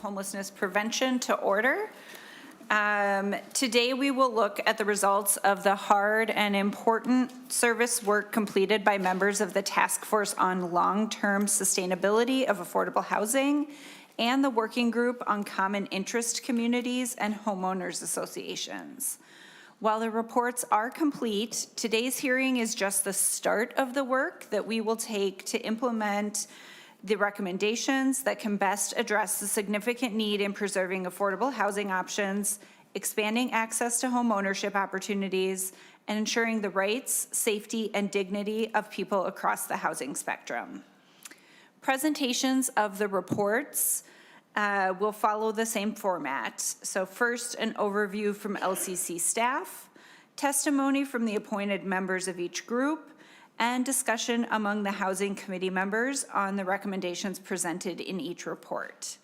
Homelessness Prevention to order. Today we will look at the results of the hard and important service work completed by members of the Task Force on Long-Term Sustainability of Affordable Housing and the Working Group on Common Interest Communities and Homeowners Associations. While the reports are complete, today's hearing is just the start of the work that we will take to implement the recommendations that can best address the significant need in preserving affordable housing options, expanding access to home ownership opportunities, and ensuring the rights, safety, and dignity of people across the housing spectrum. Presentations of the reports will follow the same format. So first, an overview from LCC staff, testimony from the appointed members of each group, and discussion among the Housing Committee members on the recommendations presented in each report.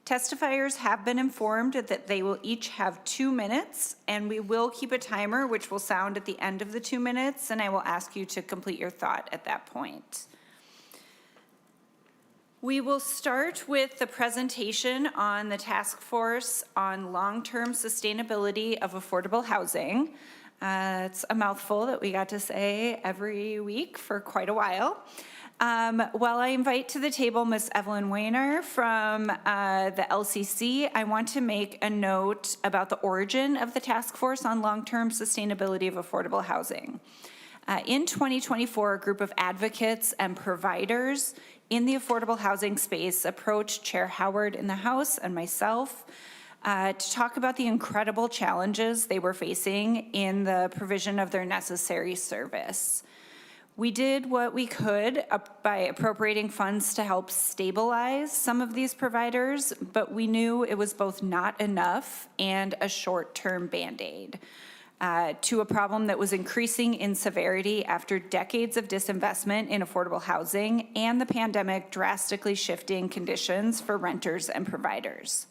Testifiers have been informed that they will each have 2 minutes, and we will keep a timer which will sound at the end of the 2 minutes, and I will ask you to complete your thought at that point. We will start with the presentation on the Task Force on Long-Term Sustainability of Affordable Housing. It's a mouthful that we got to say every week for quite a while. While I invite to the table Ms. Evelyn Weiner from the LCC, I want to make a note about the origin of the Task Force on Long-Term Sustainability of Affordable Housing. In 2024, a group of advocates and providers in the affordable housing space approached Chair Howard in the House and myself to talk about the incredible challenges they were facing in the provision of their necessary service. We did what we could by appropriating funds to help stabilize some of these providers, but we knew it was both not enough and a short-term Band-Aid to a problem that was increasing in severity after decades of disinvestment in affordable housing and the pandemic drastically shifting conditions for renters and providers.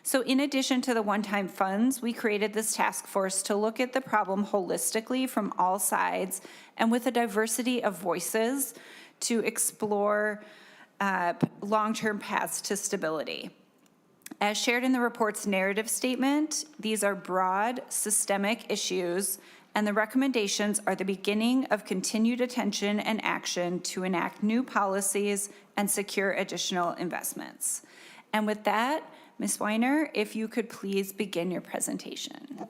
So in addition to the one-time funds, we created this task force to look at the problem holistically from all sides and with a diversity of voices to explore long-term paths to stability. As shared in the report's narrative statement, these are broad, systemic issues, and the recommendations are the beginning of continued attention and action to enact new policies and secure additional investments. And with that, Ms. Weiner, if you could please begin your presentation.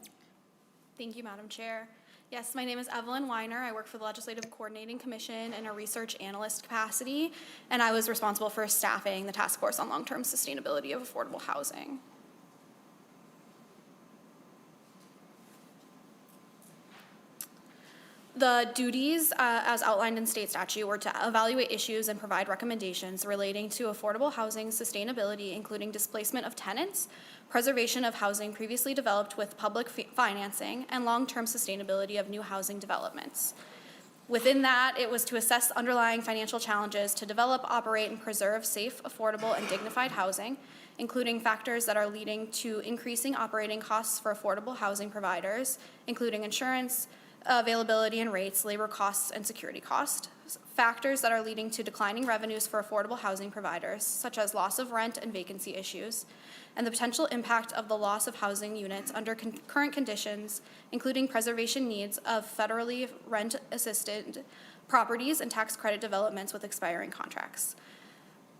Thank you, Madam Chair. Yes, my name is Evelyn Weiner. I work for the Legislative Coordinating Commission in a research analyst capacity, and I was responsible for staffing the Task Force on Long-Term Sustainability of Affordable Housing. The duties, as outlined in state statute, were to evaluate issues and provide recommendations relating to affordable housing sustainability, including displacement of tenants, preservation of housing previously developed with public financing, and long-term sustainability of new housing developments. Within that, it was to assess underlying financial challenges to develop, operate, and preserve safe, affordable, and dignified housing, including factors that are leading to increasing operating costs for affordable housing providers, including insurance, availability and rates, labor costs, and security costs. Factors that are leading to declining revenues for affordable housing providers, such as loss of rent and vacancy issues, and the potential impact of the loss of housing units under current conditions, including preservation needs of federally rent-assisted properties and tax credit developments with expiring contracts.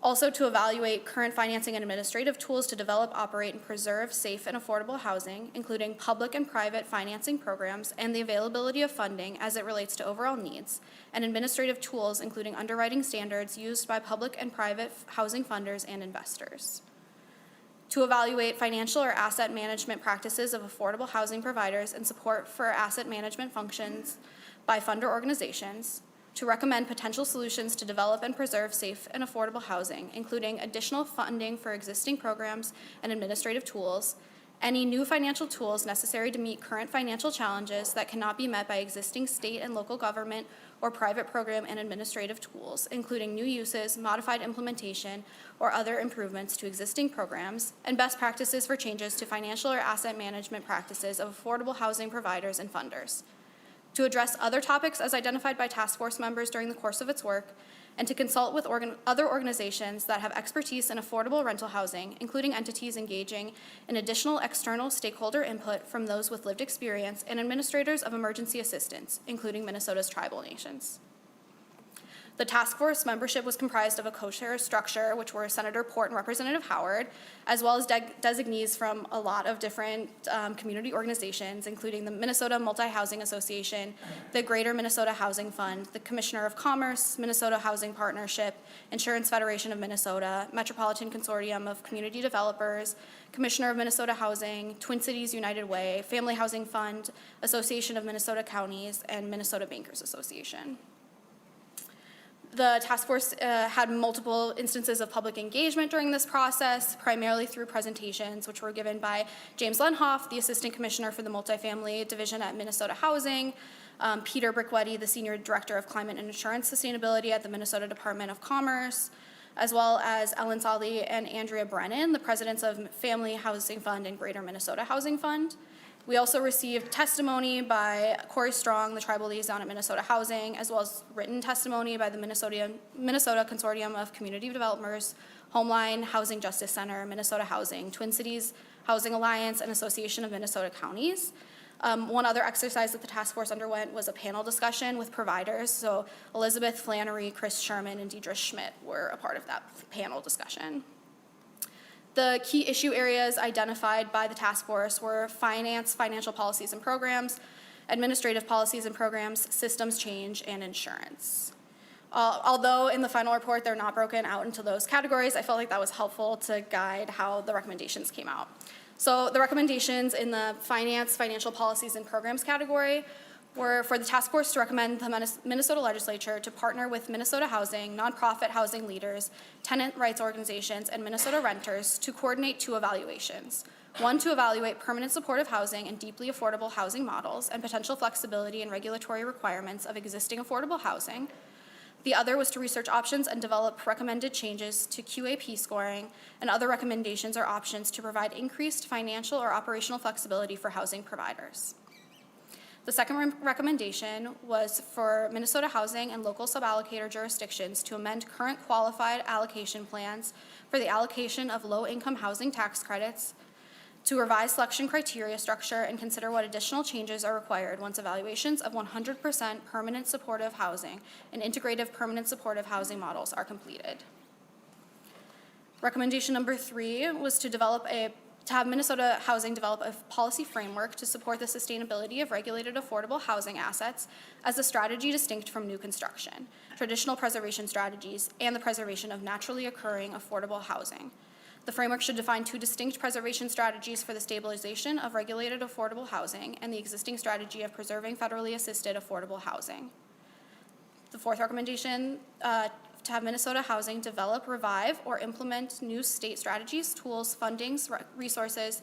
Also, to evaluate current financing and administrative tools to develop, operate, and preserve safe and affordable housing, including public and private financing programs and the availability of funding as it relates to overall needs, and administrative tools, including underwriting standards used by public and private housing funders and investors. To evaluate financial or asset management practices of affordable housing providers and support for asset management functions by funder organizations. To recommend potential solutions to develop and preserve safe and affordable housing, including additional funding for existing programs and administrative tools, any new financial tools necessary to meet current financial challenges that cannot be met by existing state and local government or private program and administrative tools, including new uses, modified implementation, or other improvements to existing programs, and best practices for changes to financial or asset management practices of affordable housing providers and funders. To address other topics as identified by task force members during the course of its work, and to consult with other organizations that have expertise in affordable rental housing, including entities engaging in additional external stakeholder input from those with lived experience and administrators of emergency assistance, including Minnesota's tribal nations. The task force membership was comprised of a co-chair structure, which were Senator Port and Representative Howard, as well as designees from a lot of different community organizations, including the Minnesota Multi-Housing Association, the Greater Minnesota Housing Fund, the Commissioner of Commerce, Minnesota Housing Partnership, Insurance Federation of Minnesota, Metropolitan Consortium of Community Developers, Commissioner of Minnesota Housing, Twin Cities United Way, Family Housing Fund, Association of Minnesota Counties, and Minnesota Bankers Association. The task force had multiple instances of public engagement during this process, primarily through presentations, which were given by James Lenhoff, the Assistant Commissioner for the Multifamily Division at Minnesota Housing, Peter Brickwetti, the Senior Director of Climate and Insurance Sustainability at the Minnesota Department of Commerce, as well as Ellen Solly and Andrea Brennan, the Presidents of Family Housing Fund and Greater Minnesota Housing Fund. We also received testimony by Corey Strong, the Tribal Liaison at Minnesota Housing, as well as written testimony by the Minnesota Consortium of Community Developers, Homeline, Housing Justice Center, Minnesota Housing, Twin Cities Housing Alliance, and Association of Minnesota Counties. One other exercise that the task force underwent was a panel discussion with providers. So Elizabeth Flannery, Chris Sherman, and Deidre Schmidt were a part of that panel discussion. The key issue areas identified by the task force were finance, financial policies and programs, administrative policies and programs, systems change, and insurance. Although in the final report they're not broken out into those categories, I felt like that was helpful to guide how the recommendations came out. So the recommendations in the finance, financial policies and programs category were for the task force to recommend the Minnesota Legislature to partner with Minnesota Housing, nonprofit housing leaders, tenant rights organizations, and Minnesota renters to coordinate 2 evaluations. One, to evaluate permanent supportive housing and deeply affordable housing models and potential flexibility and regulatory requirements of existing affordable housing. The other was to research options and develop recommended changes to QAP scoring and other recommendations or options to provide increased financial or operational flexibility for housing providers. The second recommendation was for Minnesota Housing and local suballocator jurisdictions to amend current qualified allocation plans for the allocation of low-income housing tax credits, to revise selection criteria structure and consider what additional changes are required once evaluations of 100% permanent supportive housing and integrative permanent supportive housing models are completed. Recommendation number 3 was to have Minnesota Housing develop a policy framework to support the sustainability of regulated affordable housing assets as a strategy distinct from new construction, traditional preservation strategies, and the preservation of naturally occurring affordable housing. The framework should define 2 distinct preservation strategies for the stabilization of regulated affordable housing and the existing strategy of preserving federally assisted affordable housing. The 4th recommendation, to have Minnesota Housing develop, revive, or implement new state strategies, tools, fundings, resources,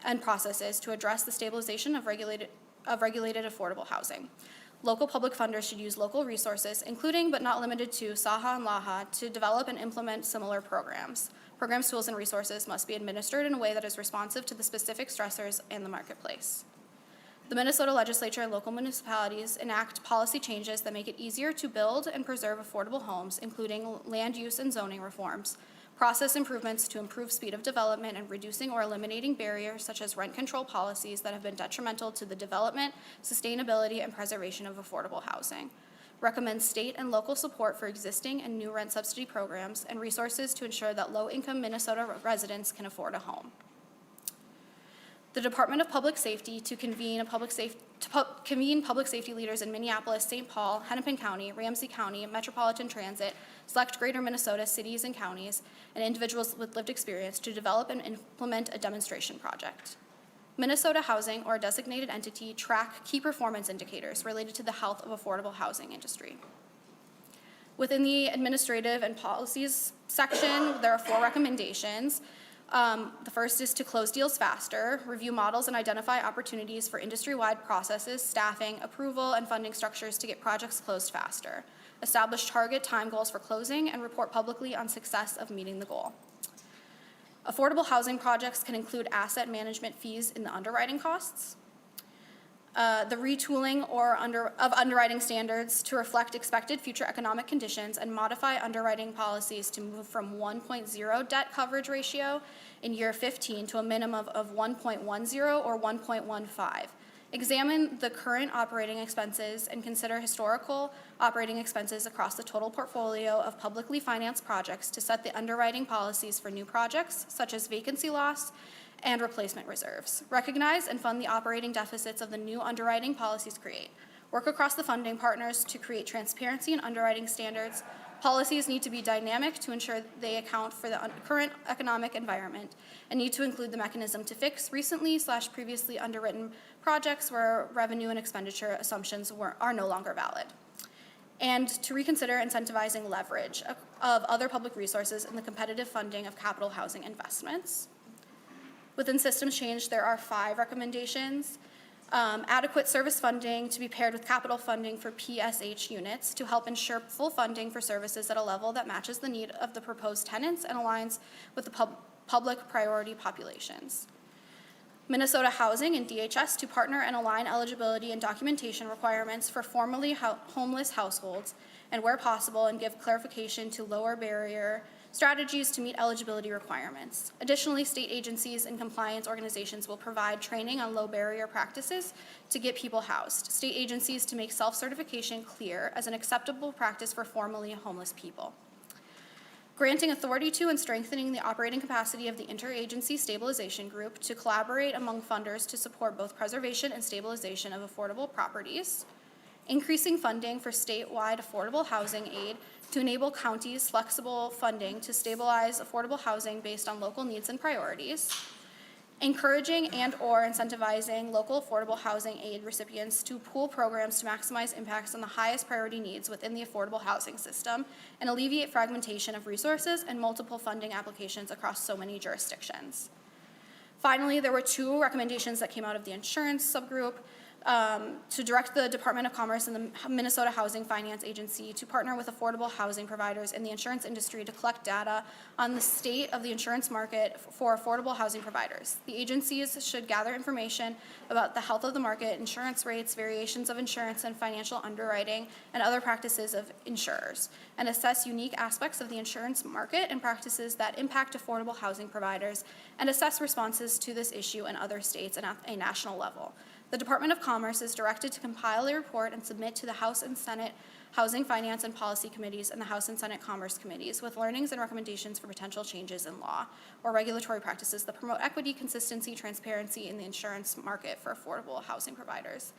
and processes to address the stabilization of regulated affordable housing. Local public funders should use local resources, including but not limited to SAHA and LAHA, to develop and implement similar programs. Programs, tools, and resources must be administered in a way that is responsive to the specific stressors in the marketplace. The Minnesota Legislature and local municipalities enact policy changes that make it easier to build and preserve affordable homes, including land use and zoning reforms, process improvements to improve speed of development, and reducing or eliminating barriers such as rent control policies that have been detrimental to the development, sustainability, and preservation of affordable housing. Recommends state and local support for existing and new rent subsidy programs and resources to ensure that low-income Minnesota residents can afford a home. The Department of Public Safety to convene public safety leaders in Minneapolis, St. Paul, Hennepin County, Ramsey County, Metropolitan Transit, select Greater Minnesota cities and counties, and individuals with lived experience to develop and implement a demonstration project. Minnesota Housing, or a designated entity, track key performance indicators related to the health of affordable housing industry. Within the administrative and policies section, there are 4 recommendations. The first is to close deals faster, review models and identify opportunities for industry-wide processes, staffing, approval, and funding structures to get projects closed faster. Establish target time goals for closing and report publicly on success of meeting the goal. Affordable housing projects can include asset management fees in the underwriting costs. the retooling of underwriting standards to reflect expected future economic conditions and modify underwriting policies to move from 1.0 debt coverage ratio in year 15 to a minimum of 1.10 or 1.15. Examine the current operating expenses and consider historical operating expenses across the total portfolio of publicly financed projects to set the underwriting policies for new projects, such as vacancy loss and replacement reserves. Recognize and fund the operating deficits of the new underwriting policies create. Work across the funding partners to create transparency in underwriting standards. Policies need to be dynamic to ensure they account for the current economic environment and need to include the mechanism to fix recently/previously underwritten projects where revenue and expenditure assumptions are no longer valid. And to reconsider incentivizing leverage of other public resources in the competitive funding of capital housing investments. Within systems change, there are 5 recommendations. Adequate service funding to be paired with capital funding for PSH units to help ensure full funding for services at a level that matches the need of the proposed tenants and aligns with the public priority populations. Minnesota Housing and DHS to partner and align eligibility and documentation requirements for formerly homeless households and where possible and give clarification to lower barrier strategies to meet eligibility requirements. Additionally, state agencies and compliance organizations will provide training on low barrier practices to get people housed. State agencies to make self-certification clear as an acceptable practice for formerly homeless people. Granting authority to and strengthening the operating capacity of the Interagency Stabilization Group to collaborate among funders to support both preservation and stabilization of affordable properties. Increasing funding for statewide affordable housing aid to enable counties flexible funding to stabilize affordable housing based on local needs and priorities. Encouraging and/or incentivizing local affordable housing aid recipients to pool programs to maximize impacts on the highest priority needs within the affordable housing system and alleviate fragmentation of resources and multiple funding applications across so many jurisdictions. Finally, there were 2 recommendations that came out of the insurance subgroup. To direct the Department of Commerce and the Minnesota Housing Finance Agency to partner with affordable housing providers in the insurance industry to collect data on the state of the insurance market for affordable housing providers. The agencies should gather information about the health of the market, insurance rates, variations of insurance and financial underwriting, and other practices of insurers, and assess unique aspects of the insurance market and practices that impact affordable housing providers, and assess responses to this issue in other states and at a national level. The Department of Commerce is directed to compile a report and submit to the House and Senate Housing, Finance, and Policy Committees and the House and Senate Commerce Committees with learnings and recommendations for potential changes in law or regulatory practices that promote equity, consistency, transparency in the insurance market for affordable housing providers.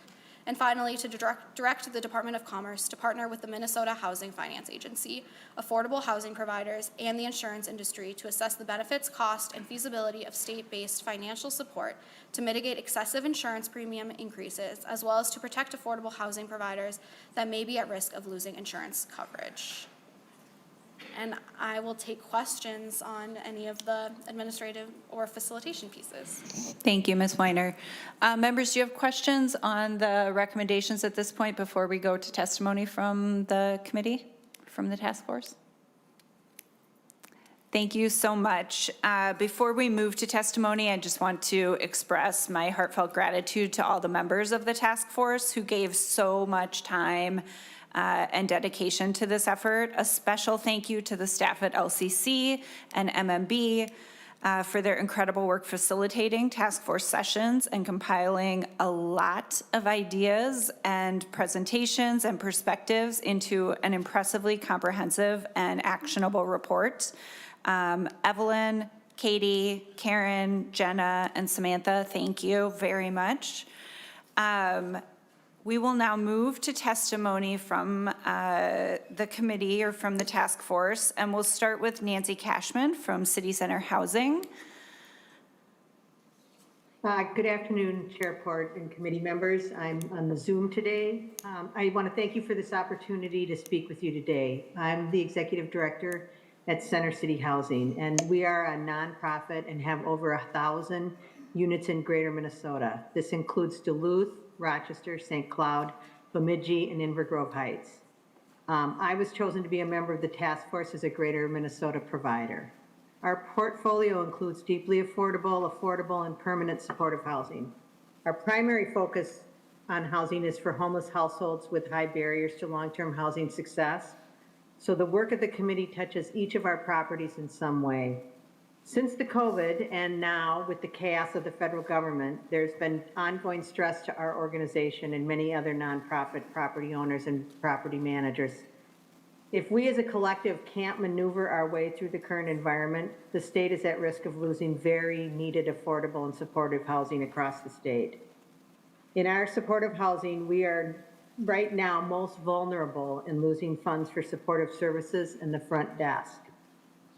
And finally, to direct the Department of Commerce to partner with the Minnesota Housing Finance Agency, affordable housing providers, and the insurance industry to assess the benefits, cost, and feasibility of state-based financial support to mitigate excessive insurance premium increases, as well as to protect affordable housing providers that may be at risk of losing insurance coverage. And I will take questions on any of the administrative or facilitation pieces. Thank you, Ms. Weiner. Members, do you have questions on the recommendations at this point before we go to testimony from the committee, from the task force? Thank you so much. Before we move to testimony, I just want to express my heartfelt gratitude to all the members of the task force who gave so much time and dedication to this effort. A special thank you to the staff at LCC and MMB for their incredible work facilitating task force sessions and compiling a lot of ideas and presentations and perspectives into an impressively comprehensive and actionable report. Evelyn, Katie, Karen, Jenna, and Samantha, thank you very much. We will now move to testimony from the committee or from the task force, and we'll start with Nancy Cashman from City Center Housing. Good afternoon, Chairport and committee members. I'm on the Zoom today. I want to thank you for this opportunity to speak with you today. I'm the Executive Director at Center City Housing, and we are a nonprofit and have over 1,000 units in Greater Minnesota. This includes Duluth, Rochester, St. Cloud, Bemidji, and Inver Grove Heights. I was chosen to be a member of the task force as a Greater Minnesota provider. Our portfolio includes deeply affordable, and permanent supportive housing. Our primary focus on housing is for homeless households with high barriers to long-term housing success. So the work of the committee touches each of our properties in some way. Since the COVID and now with the chaos of the federal government, there's been ongoing stress to our organization and many other nonprofit property owners and property managers. If we as a collective can't maneuver our way through the current environment, the state is at risk of losing very needed affordable and supportive housing across the state. In our supportive housing, we are right now most vulnerable in losing funds for supportive services and the front desk.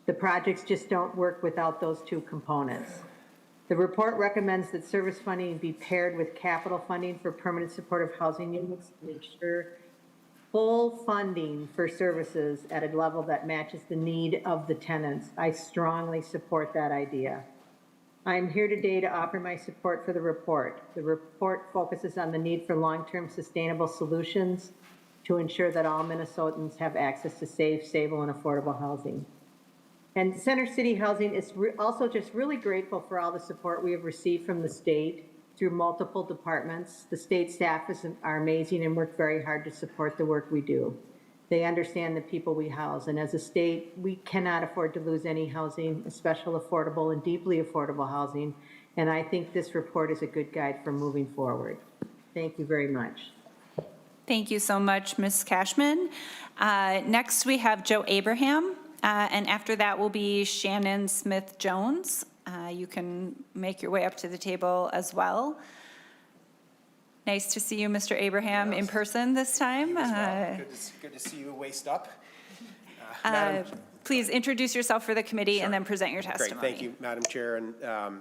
The projects just don't work without those two components. The report recommends that service funding be paired with capital funding for permanent supportive housing units to ensure full funding for services at a level that matches the need of the tenants. I strongly support that idea. I'm here today to offer my support for the report. The report focuses on the need for long-term sustainable solutions to ensure that all Minnesotans have access to safe, stable, and affordable housing. And Center City Housing is also just really grateful for all the support we have received from the state through multiple departments. The state staff are amazing and work very hard to support the work we do. They understand the people we house, and as a state, we cannot afford to lose any housing, especially affordable and deeply affordable housing, and I think this report is a good guide for moving forward. Thank you very much. Thank you so much, Ms. Cashman. Next, we have Joe Abraham, and after that will be Shannon Smith-Jones. You can make your way up to the table as well. Nice to see you, Mr. Abraham, in person this time. Good to see you waist up. Madam, Please introduce yourself for the committee and then present your testimony. Great, thank you, Madam Chair, and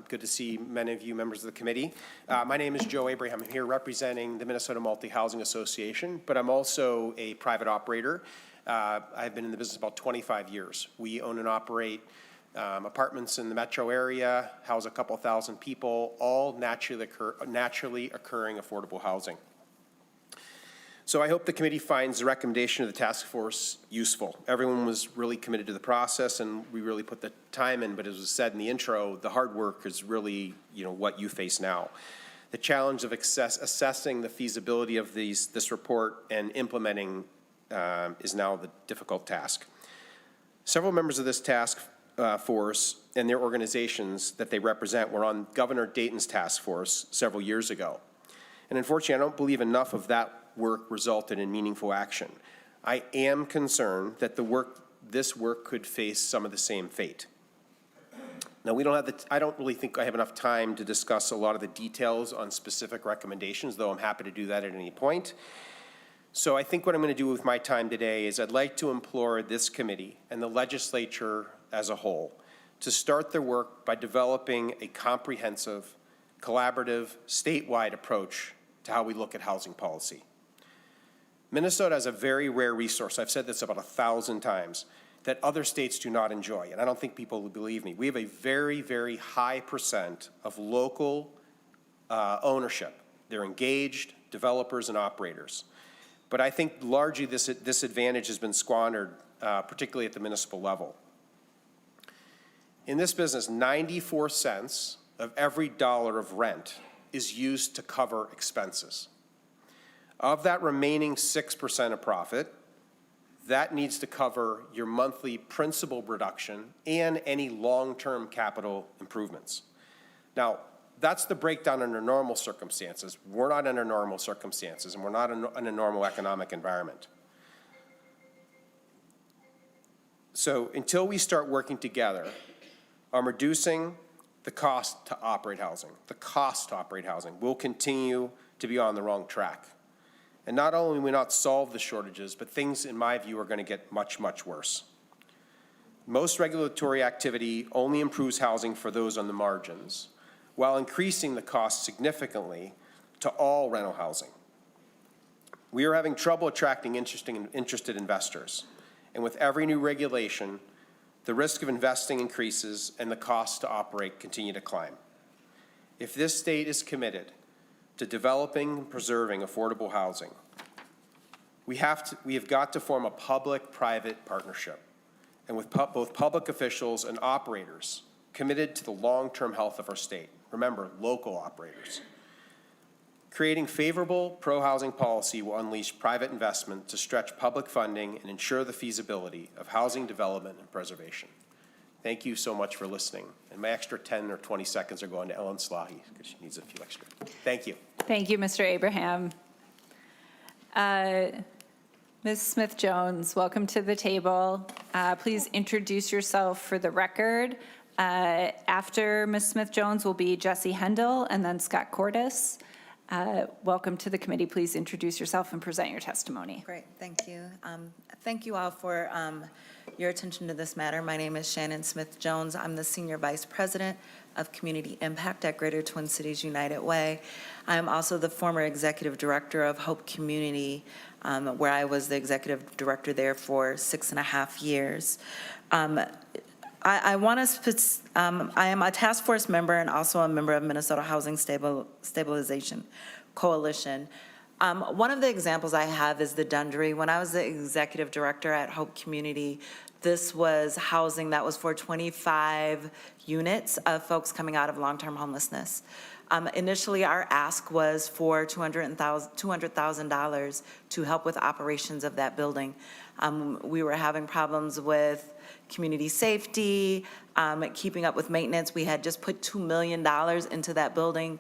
good to see many of you members of the committee. My name is Joe Abraham. I'm here representing the Minnesota Multi-Housing Association, but I'm also a private operator. I've been in the business about 25 years. We own and operate apartments in the metro area, house a couple thousand people, all naturally occurring affordable housing. So I hope the committee finds the recommendation of the task force useful. Everyone was really committed to the process and we really put the time in, but as was said in the intro, the hard work is really, what you face now. The challenge of assessing the feasibility of this report and implementing is now the difficult task. Several members of this task force and their organizations that they represent were on Governor Dayton's task force several years ago. And unfortunately, I don't believe enough of that work resulted in meaningful action. I am concerned that this work could face some of the same fate. Now, I don't really think I have enough time to discuss a lot of the details on specific recommendations, though I'm happy to do that at any point. So I think what I'm going to do with my time today is I'd like to implore this committee and the legislature as a whole to start their work by developing a comprehensive, collaborative, statewide approach to how we look at housing policy. Minnesota has a very rare resource, I've said this about 1,000 times, that other states do not enjoy, and I don't think people will believe me. We have a very, very high percent of local ownership. They're engaged developers and operators. But I think largely this advantage has been squandered, particularly at the municipal level. In this business, 94 cents of every dollar of rent is used to cover expenses. Of that remaining 6% of profit, that needs to cover your monthly principal reduction and any long-term capital improvements. Now, that's the breakdown under normal circumstances. We're not under normal circumstances, and we're not in a normal economic environment. So until we start working together on reducing the cost to operate housing, we'll continue to be on the wrong track. And not only will we not solve the shortages, but things, in my view, are going to get much, much worse. Most regulatory activity only improves housing for those on the margins, while increasing the cost significantly to all rental housing. We are having trouble attracting interested investors, and with every new regulation, the risk of investing increases and the costs to operate continue to climb. If this state is committed to developing and preserving affordable housing, we have got to form a public-private partnership, and with both public officials and operators committed to the long-term health of our state. Remember, local operators. Creating favorable pro-housing policy will unleash private investment to stretch public funding and ensure the feasibility of housing development and preservation. Thank you so much for listening. And my extra 10 or 20 seconds are going to Ellen Slahi because she needs a few extra. Thank you. Thank you, Mr. Abraham. Ms. Smith-Jones, welcome to the table. Please introduce yourself for the record. After Ms. Smith-Jones will be Jesse Hendel and then Scott Cordes. Welcome to the committee. Please introduce yourself and present your testimony. Great, thank you. Thank you all for your attention to this matter. My name is Shannon Smith-Jones. I'm the Senior Vice President of Community Impact at Greater Twin Cities United Way. I am also the former Executive Director of Hope Community, where I was the Executive Director there for 6.5 years. I am a task force member and also a member of Minnesota Housing Stabilization Coalition. One of the examples I have is the Dundry. When I was the executive director at Hope Community, this was housing that was for 25 units of folks coming out of long-term homelessness. Initially, our ask was for $200,000 to help with operations of that building. We were having problems with community safety, keeping up with maintenance. We had just put $2 million into that building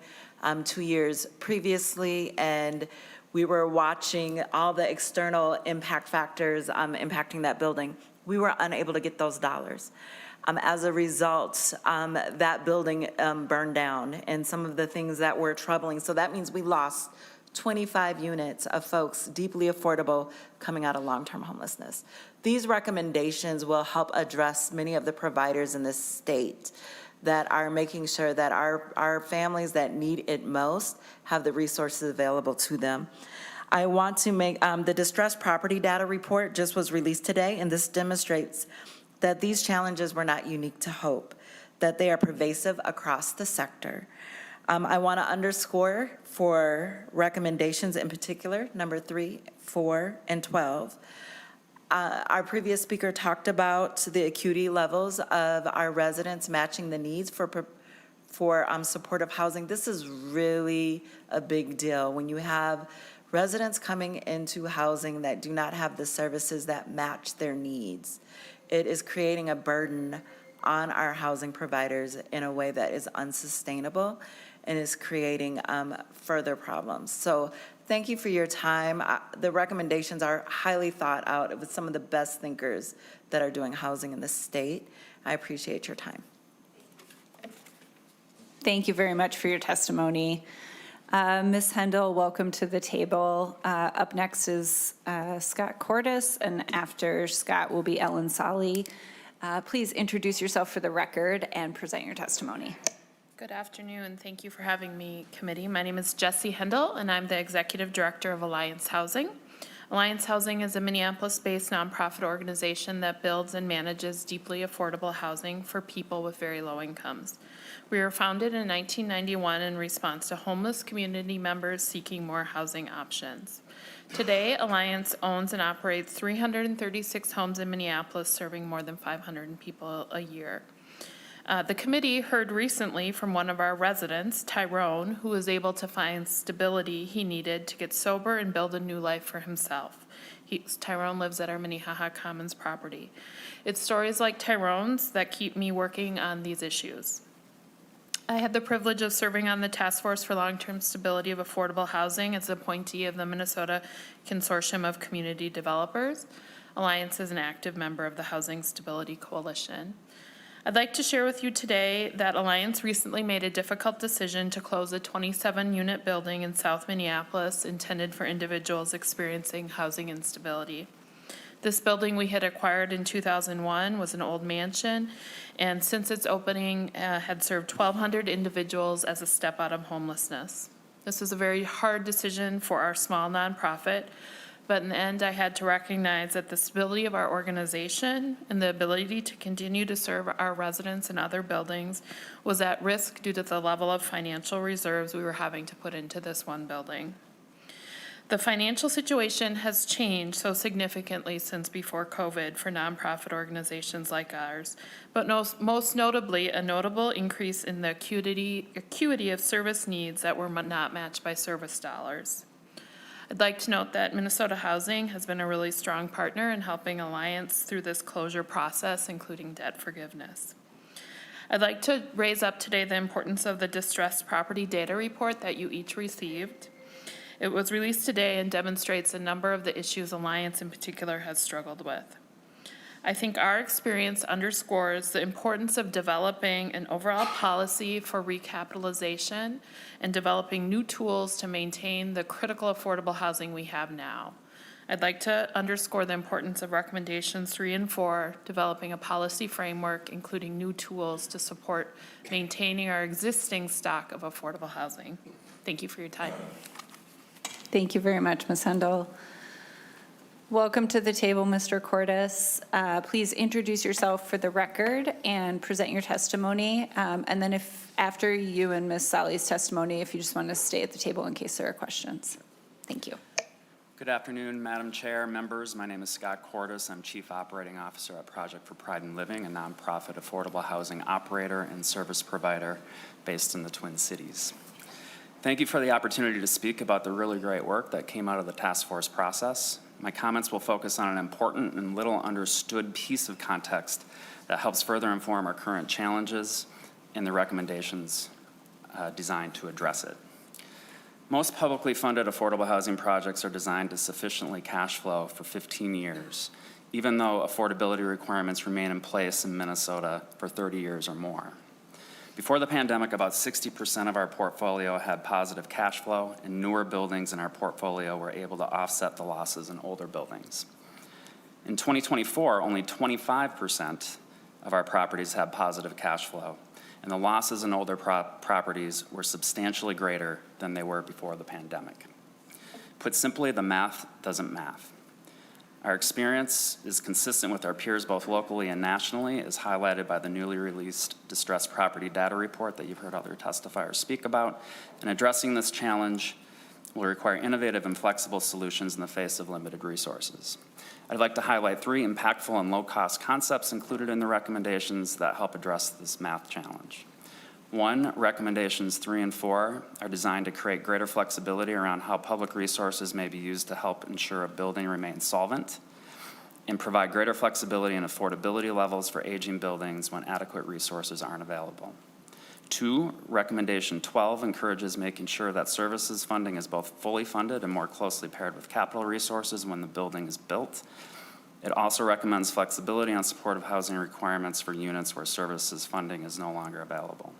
2 years previously, and we were watching all the external impact factors impacting that building. We were unable to get those dollars. As a result, that building burned down, and some of the things that were troubling. So that means we lost 25 units of folks deeply affordable coming out of long-term homelessness. These recommendations will help address many of the providers in this state that are making sure that our families that need it most have the resources available to them. I want to make, the distressed property data report just was released today, and this demonstrates that these challenges were not unique to Hope, that they are pervasive across the sector. I want to underscore for recommendations in particular, number 3, 4, and 12. Our previous speaker talked about the acuity levels of our residents matching the needs for supportive housing. This is really a big deal when you have residents coming into housing that do not have the services that match their needs. It is creating a burden on our housing providers in a way that is unsustainable and is creating further problems. So thank you for your time. The recommendations are highly thought out with some of the best thinkers that are doing housing in this state. I appreciate your time. Thank you very much for your testimony. Ms. Hendel, welcome to the table. Up next is Scott Cordes, and after Scott will be Ellen Slahi. Please introduce yourself for the record and present your testimony. Good afternoon. Thank you for having me, committee. My name is Jessie Hendel, and I'm the Executive Director of Alliance Housing. Alliance Housing is a Minneapolis-based nonprofit organization that builds and manages deeply affordable housing for people with very low incomes. We were founded in 1991 in response to homeless community members seeking more housing options. Today, Alliance owns and operates 336 homes in Minneapolis, serving more than 500 people a year. The committee heard recently from one of our residents, Tyrone, who was able to find stability he needed to get sober and build a new life for himself. Tyrone lives at our Minnehaha Commons property. It's stories like Tyrone's that keep me working on these issues. I had the privilege of serving on the Task Force for Long-Term Stability of Affordable Housing as appointee of the Minnesota Consortium of Community Developers. Alliance is an active member of the Housing Stability Coalition. I'd like to share with you today that Alliance recently made a difficult decision to close a 27-unit building in South Minneapolis intended for individuals experiencing housing instability. This building we had acquired in 2001 was an old mansion, and since its opening had served 1,200 individuals as a step out of homelessness. This was a very hard decision for our small nonprofit, but in the end, I had to recognize that the stability of our organization and the ability to continue to serve our residents in other buildings was at risk due to the level of financial reserves we were having to put into this one building. The financial situation has changed so significantly since before COVID for nonprofit organizations like ours, but most notably, a notable increase in the acuity of service needs that were not matched by service dollars. I'd like to note that Minnesota Housing has been a really strong partner in helping Alliance through this closure process, including debt forgiveness. I'd like to raise up today the importance of the distressed property data report that you each received. It was released today and demonstrates a number of the issues Alliance in particular has struggled with. I think our experience underscores the importance of developing an overall policy for recapitalization and developing new tools to maintain the critical affordable housing we have now. I'd like to underscore the importance of recommendations 3 and 4, developing a policy framework, including new tools to support maintaining our existing stock of affordable housing. Thank you for your time. Thank you very much, Ms. Hendel. Welcome to the table, Mr. Cordes. Please introduce yourself for the record and present your testimony. And then if after you and Ms. Sally's testimony, if you just want to stay at the table in case there are questions. Thank you. Good afternoon, Madam Chair, members. My name is Scott Cordes. I'm Chief Operating Officer at Project for Pride in Living, a nonprofit affordable housing operator and service provider based in the Twin Cities. Thank you for the opportunity to speak about the really great work that came out of the task force process. My comments will focus on an important and little understood piece of context that helps further inform our current challenges and the recommendations designed to address it. Most publicly funded affordable housing projects are designed to sufficiently cash flow for 15 years, even though affordability requirements remain in place in Minnesota for 30 years or more. Before the pandemic, about 60% of our portfolio had positive cash flow, and newer buildings in our portfolio were able to offset the losses in older buildings. In 2024, only 25% of our properties had positive cash flow, and the losses in older properties were substantially greater than they were before the pandemic. Put simply, the math doesn't math. Our experience is consistent with our peers both locally and nationally, as highlighted by the newly released distressed property data report that you've heard other testifiers speak about. And addressing this challenge will require innovative and flexible solutions in the face of limited resources. I'd like to highlight 3 impactful and low-cost concepts included in the recommendations that help address this math challenge. 1, recommendations 3 and 4 are designed to create greater flexibility around how public resources may be used to help ensure a building remains solvent and provide greater flexibility and affordability levels for aging buildings when adequate resources aren't available. 2, recommendation 12 encourages making sure that services funding is both fully funded and more closely paired with capital resources when the building is built. It also recommends flexibility on supportive housing requirements for units where services funding is no longer available.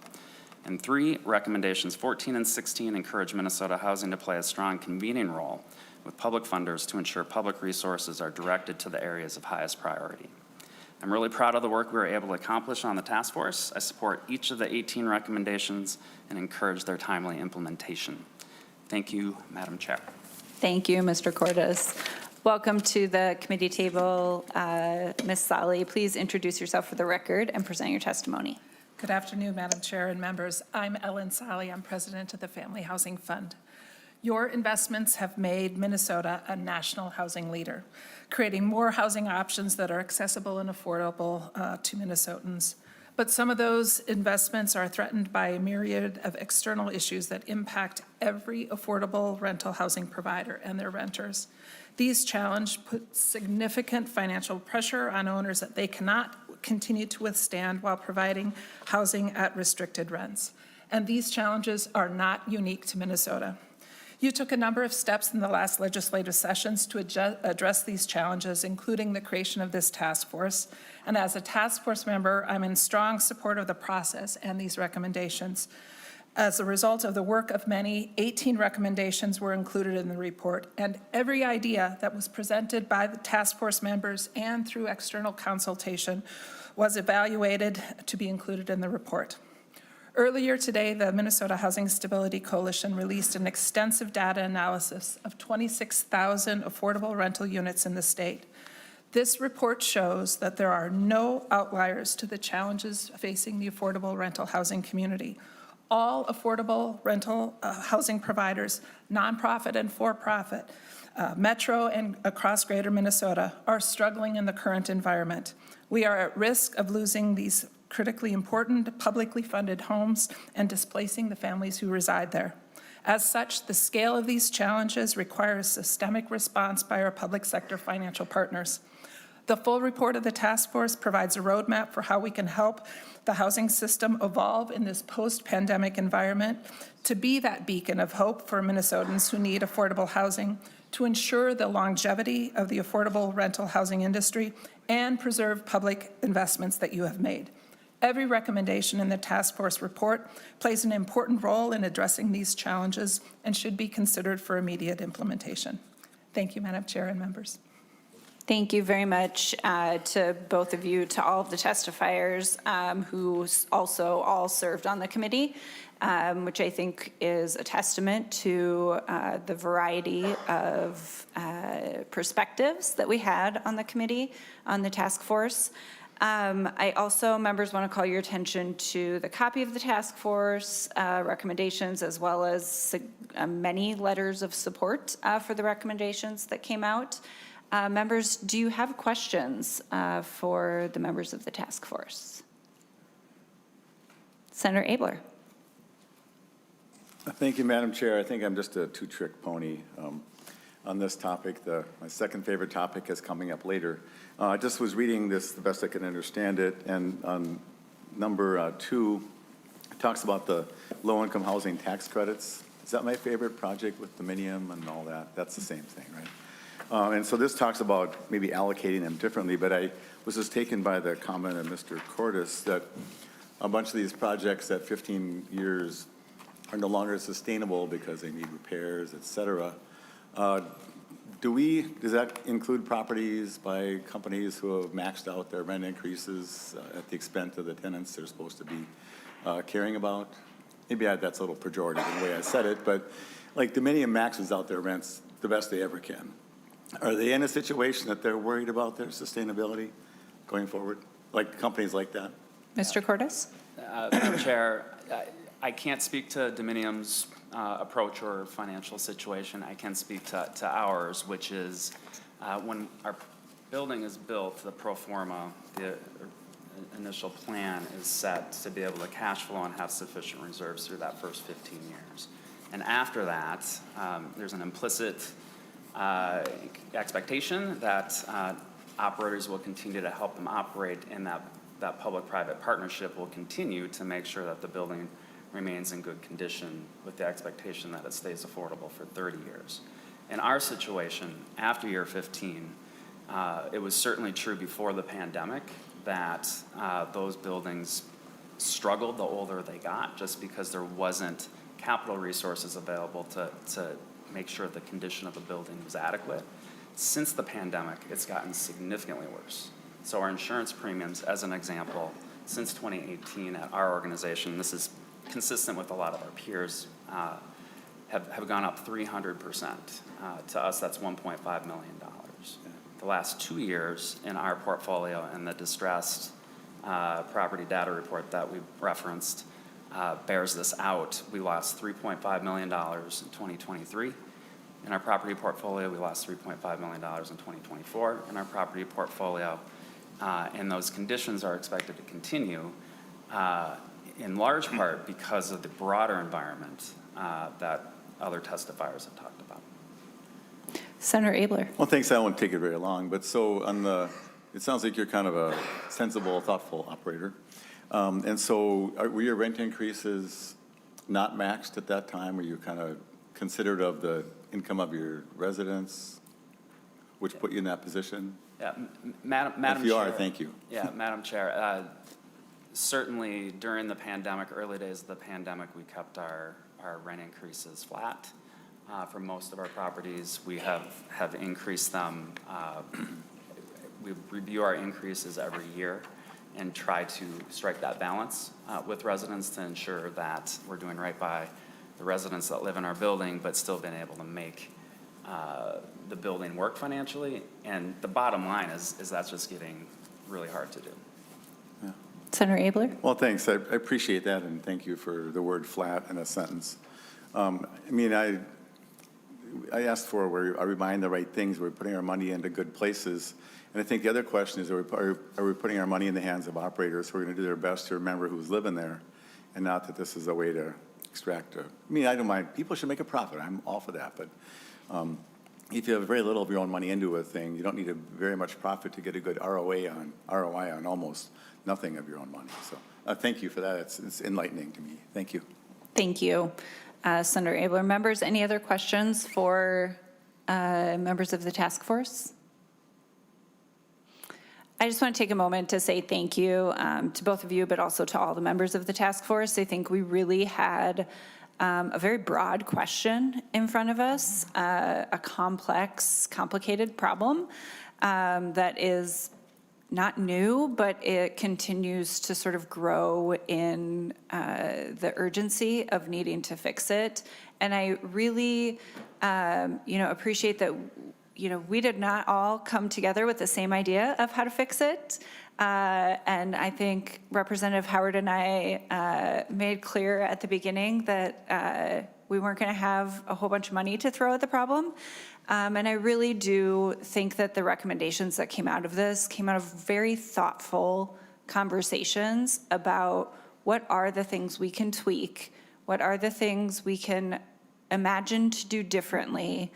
And 3, recommendations 14 and 16 encourage Minnesota Housing to play a strong convening role with public funders to ensure public resources are directed to the areas of highest priority. I'm really proud of the work we were able to accomplish on the task force. I support each of the 18 recommendations and encourage their timely implementation. Thank you, Madam Chair. Thank you, Mr. Cordes. Welcome to the committee table. Ms. Sally, please introduce yourself for the record and present your testimony. Good afternoon, Madam Chair and members. I'm Ellen Sally. I'm president of the Family Housing Fund. Your investments have made Minnesota a national housing leader, creating more housing options that are accessible and affordable to Minnesotans. But some of those investments are threatened by a myriad of external issues that impact every affordable rental housing provider and their renters. These challenges put significant financial pressure on owners that they cannot continue to withstand while providing housing at restricted rents. And these challenges are not unique to Minnesota. You took a number of steps in the last legislative sessions to address these challenges, including the creation of this task force. And as a task force member, I'm in strong support of the process and these recommendations. As a result of the work of many, 18 recommendations were included in the report, and every idea that was presented by the task force members and through external consultation was evaluated to be included in the report. Earlier today, the Minnesota Housing Stability Coalition released an extensive data analysis of 26,000 affordable rental units in the state. This report shows that there are no outliers to the challenges facing the affordable rental housing community. All affordable rental housing providers, nonprofit and for-profit, metro and across greater Minnesota, are struggling in the current environment. We are at risk of losing these critically important publicly funded homes and displacing the families who reside there. As such, the scale of these challenges requires systemic response by our public sector financial partners. The full report of the task force provides a roadmap for how we can help the housing system evolve in this post-pandemic environment to be that beacon of hope for Minnesotans who need affordable housing, to ensure the longevity of the affordable rental housing industry, and preserve public investments that you have made. Every recommendation in the task force report plays an important role in addressing these challenges and should be considered for immediate implementation. Thank you, Madam Chair and members. Thank you very much to both of you, to all of the testifiers who also all served on the committee, which I think is a testament to the variety of perspectives that we had on the committee, on the task force. I also, members, want to call your attention to the copy of the task force recommendations, as well as many letters of support for the recommendations that came out. Members, do you have questions for the members of the task force? Senator Abler. Thank you, Madam Chair. I think I'm just a two-trick pony on this topic. My second favorite topic is coming up later. I just was reading this the best I can understand it, and on number 2, it talks about the low-income housing tax credits. Is that my favorite project with Dominium and all that? That's the same thing, right? And so this talks about maybe allocating them differently, but I was just taken by the comment of Mr. Cordes that a bunch of these projects at 15 years are no longer sustainable because they need repairs, et cetera. Does that include properties by companies who have maxed out their rent increases at the expense of the tenants they're supposed to be caring about? Maybe that's a little pejorative in the way I said it, but like Dominium maxes out their rents the best they ever can. Are they in a situation that they're worried about their sustainability going forward, like companies like that? Mr. Cordes? Madam Chair, I can't speak to Dominium's approach or financial situation. I can speak to ours, which is when our building is built, the pro forma, the initial plan is set to be able to cash flow and have sufficient reserves through that first 15 years. And after that, there's an implicit expectation that operators will continue to help them operate, and that public-private partnership will continue to make sure that the building remains in good condition with the expectation that it stays affordable for 30 years. In our situation, after year 15, it was certainly true before the pandemic that those buildings struggled the older they got, just because there wasn't capital resources available to make sure the condition of the building was adequate. Since the pandemic, it's gotten significantly worse. So our insurance premiums, as an example, since 2018 at our organization, this is consistent with a lot of our peers, have gone up 300%. To us, that's $1.5 million. The last 2 years in our portfolio and the distressed property data report that we referenced bears this out. We lost $3.5 million in 2023. In our property portfolio, we lost $3.5 million in 2024. In our property portfolio, and those conditions are expected to continue in large part because of the broader environment that other testifiers have talked about. Senator Abler. Well, thanks. I won't take it very long, but so it sounds like you're kind of a sensible, thoughtful operator. And so were your rent increases not maxed at that time? Were you kind of considerate of the income of your residents, which put you in that position? Yeah, Madam If you Chair, are, thank you. Yeah, Madam Chair, certainly during the pandemic, early days of the pandemic, we kept our rent increases flat. For most of our properties, we have increased them. We review our increases every year and try to strike that balance with residents to ensure that we're doing right by the residents that live in our building, but still being able to make the building work financially. And the bottom line is that's just getting really hard to do. Yeah. Senator Abler? Well, thanks. I appreciate that, and thank you for the word "flat" in a sentence. I asked for, are we buying the right things? Are we putting our money into good places? And I think the other question is, are we putting our money in the hands of operators who are going to do their best to remember who's living there, and not that this is a way to extract I don't mind. People should make a profit. I'm all for that. But if you have very little of your own money into a thing, you don't need very much profit to get a good ROI on almost nothing of your own money. So thank you for that. It's enlightening to me. Thank you. Thank you, Senator Abler. Members, any other questions for members of the task force? I just want to take a moment to say thank you to both of you, but also to all the members of the task force. I think we really had a very broad question in front of us, a complex, complicated problem that is not new, but it continues to sort of grow in the urgency of needing to fix it. And I really, appreciate that, we did not all come together with the same idea of how to fix it. And I think Representative Howard and I made clear at the beginning that we weren't going to have a whole bunch of money to throw at the problem. And I really do think that the recommendations that came out of this came out of very thoughtful conversations about what are the things we can tweak, what are the things we can imagine to do differently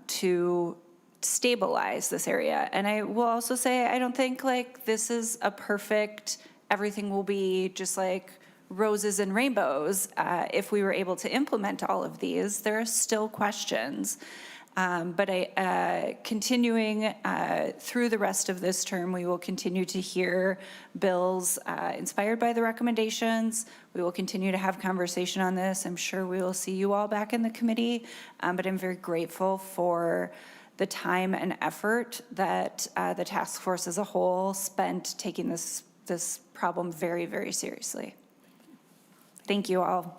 to stabilize this area. And I will also say, I don't think this is a perfect, everything will be just like roses and rainbows. If we were able to implement all of these, there are still questions. But continuing through the rest of this term, we will continue to hear bills inspired by the recommendations. We will continue to have conversation on this. I'm sure we will see you all back in the committee, but I'm very grateful for the time and effort that the task force as a whole spent taking this problem very, very seriously. Thank you all.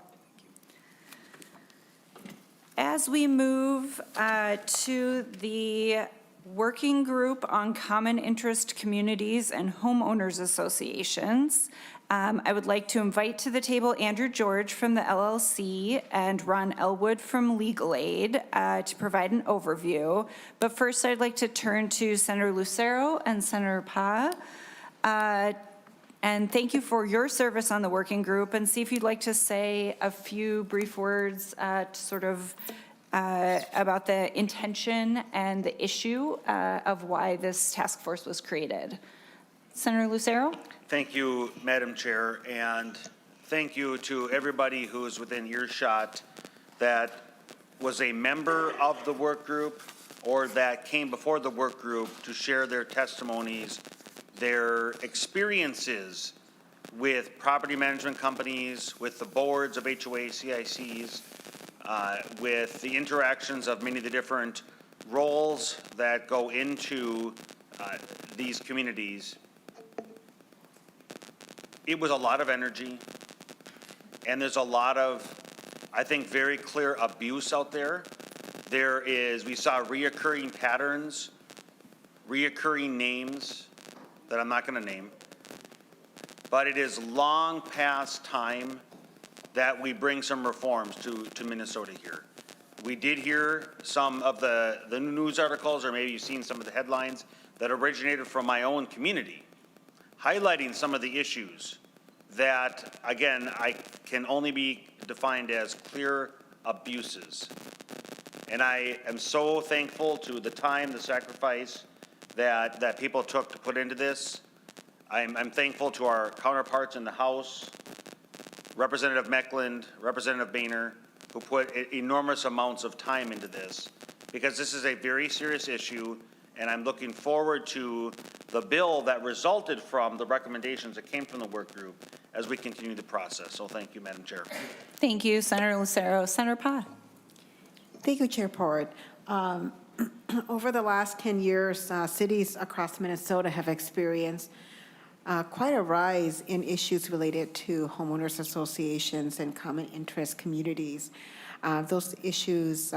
As we move to the Working Group on Common Interest Communities and Homeowners Associations, I would like to invite to the table Andrew George from the LLC and Ron Elwood from Legal Aid to provide an overview. But first, I'd like to turn to Senator Lucero and Senator Pa. And thank you for your service on the working group, and see if you'd like to say a few brief words to sort of about the intention and the issue of why this task force was created. Senator Lucero? Thank you, Madam Chair, and thank you to everybody who's within earshot that was a member of the work group or that came before the work group to share their testimonies, their experiences with property management companies, with the boards of HOA, CICs, with the interactions of many of the different roles that go into these communities. It was a lot of energy, and there's a lot of, I think, very clear abuse out there. We saw reoccurring patterns, reoccurring names that I'm not going to name, but it is long past time that we bring some reforms to Minnesota here. We did hear some of the news articles, or maybe you've seen some of the headlines that originated from my own community, highlighting some of the issues that, again, I can only be defined as clear abuses. And I am so thankful to the time, the sacrifice that people took to put into this. I'm thankful to our counterparts in the House, Representative Meckland, Representative Boehner, who put enormous amounts of time into this, because this is a very serious issue, and I'm looking forward to the bill that resulted from the recommendations that came from the work group as we continue the process. So thank you, Madam Chair. Thank you, Senator Lucero. Senator Pa. Thank you, Chair Port. Over the last 10 years, cities across Minnesota have experienced quite a rise in issues related to homeowners associations and common interest communities. Those issues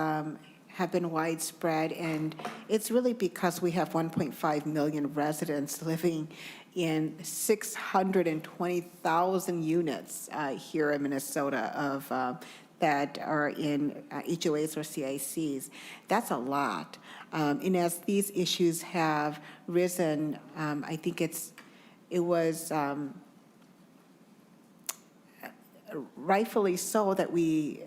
have been widespread, and it's really because we have 1.5 million residents living in 620,000 units here in Minnesota of that are in HOAs or CICs. That's a lot. And as these issues have risen, I think it was rightfully so that we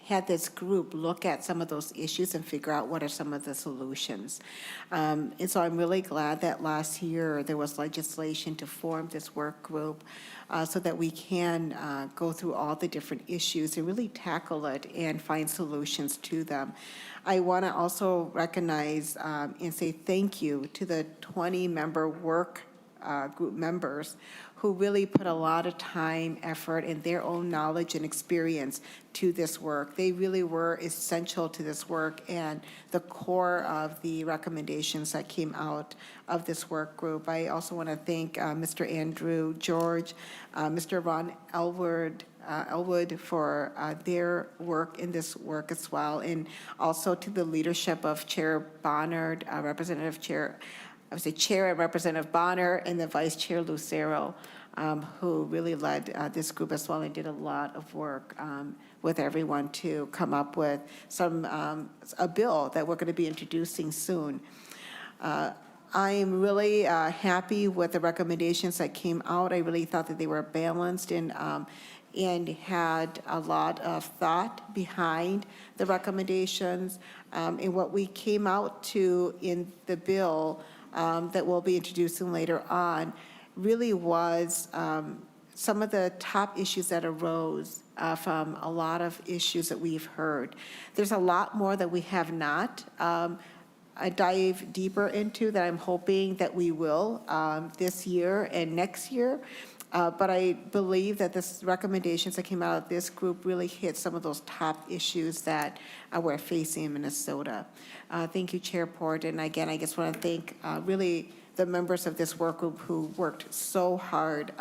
had this group look at some of those issues and figure out what are some of the solutions. And so I'm really glad that last year there was legislation to form this work group so that we can go through all the different issues and really tackle it and find solutions to them. I want to also recognize and say thank you to the 20-member work group members who really put a lot of time, effort, and their own knowledge and experience to this work. They really were essential to this work and the core of the recommendations that came out of this work group. I also want to thank Mr. Andrew George, Mr. Ron Elwood for their work in this work as well, and also to the leadership of Chair Bonnard, Chair and Representative Bonner, and the Vice Chair Lucero, who really led this group as well and did a lot of work with everyone to come up with a bill that we're going to be introducing soon. I am really happy with the recommendations that came out. I really thought that they were balanced and had a lot of thought behind the recommendations. And what we came out to in the bill that we'll be introducing later on really was some of the top issues that arose from a lot of issues that we've heard. There's a lot more that we have not dive deeper into that I'm hoping that we will this year and next year. But I believe that the recommendations that came out of this group really hit some of those top issues that we're facing in Minnesota. Thank you, Chair Port. And again, I just want to thank really the members of this work group who worked so hard.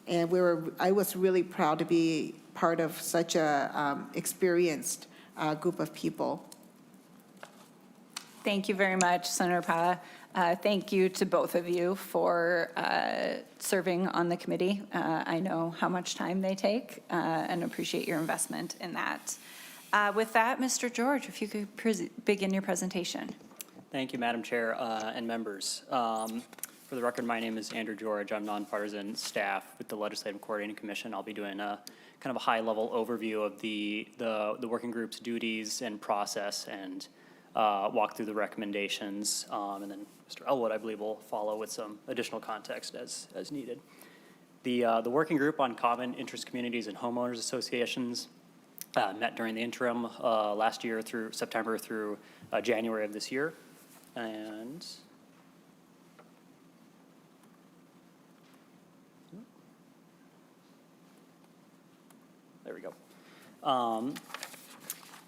And I was really proud to be part of such a experienced group of people. Thank you very much, Senator Pata. Thank you to both of you for serving on the committee. I know how much time they take and appreciate your investment in that. With that, Mr. George, if you could begin your presentation. Thank you, Madam Chair and members. For the record, my name is Andrew George. I'm nonpartisan staff with the Legislative Coordinating Commission. I'll be doing a kind of a high-level overview of the working group's duties and process and walk through the recommendations, and then Mr. Elwood, I believe, will follow with some additional context as needed. The working group on common interest communities and homeowners associations met during the interim last year through September through January of this year, and there we go.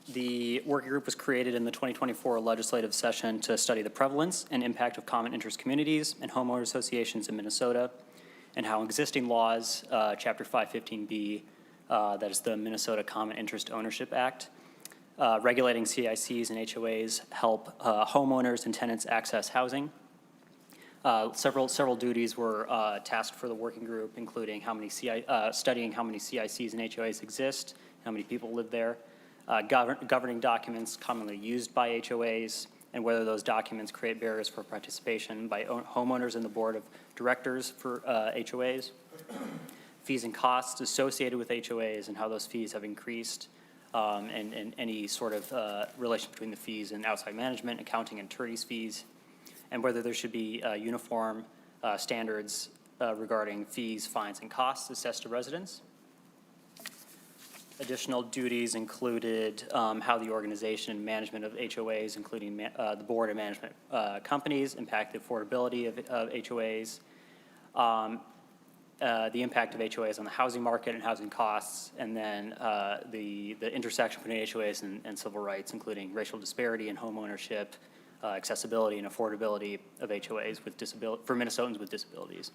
The working group was created in the 2024 legislative session to study the prevalence and impact of common interest communities and homeowner associations in Minnesota, and how existing laws, Chapter 515B, that is the Minnesota Common Interest Ownership Act, regulating CICs and HOAs, help homeowners and tenants access housing. Several duties were tasked for the working group, including studying how many CICs and HOAs exist, how many people live there, governing documents commonly used by HOAs, and whether those documents create barriers for participation by homeowners in the board of directors for HOAs, fees and costs associated with HOAs and how those fees have increased, and any sort of relation between the fees and outside management, accounting, and attorney's fees, and whether there should be uniform standards regarding fees, fines, and costs assessed to residents. Additional duties included how the organization and management of HOAs, including the board and management companies, impact the affordability of HOAs, the impact of HOAs on the housing market and housing costs, and then the intersection between HOAs and civil rights, including racial disparity in home ownership, accessibility and affordability of HOAs for Minnesotans with disabilities.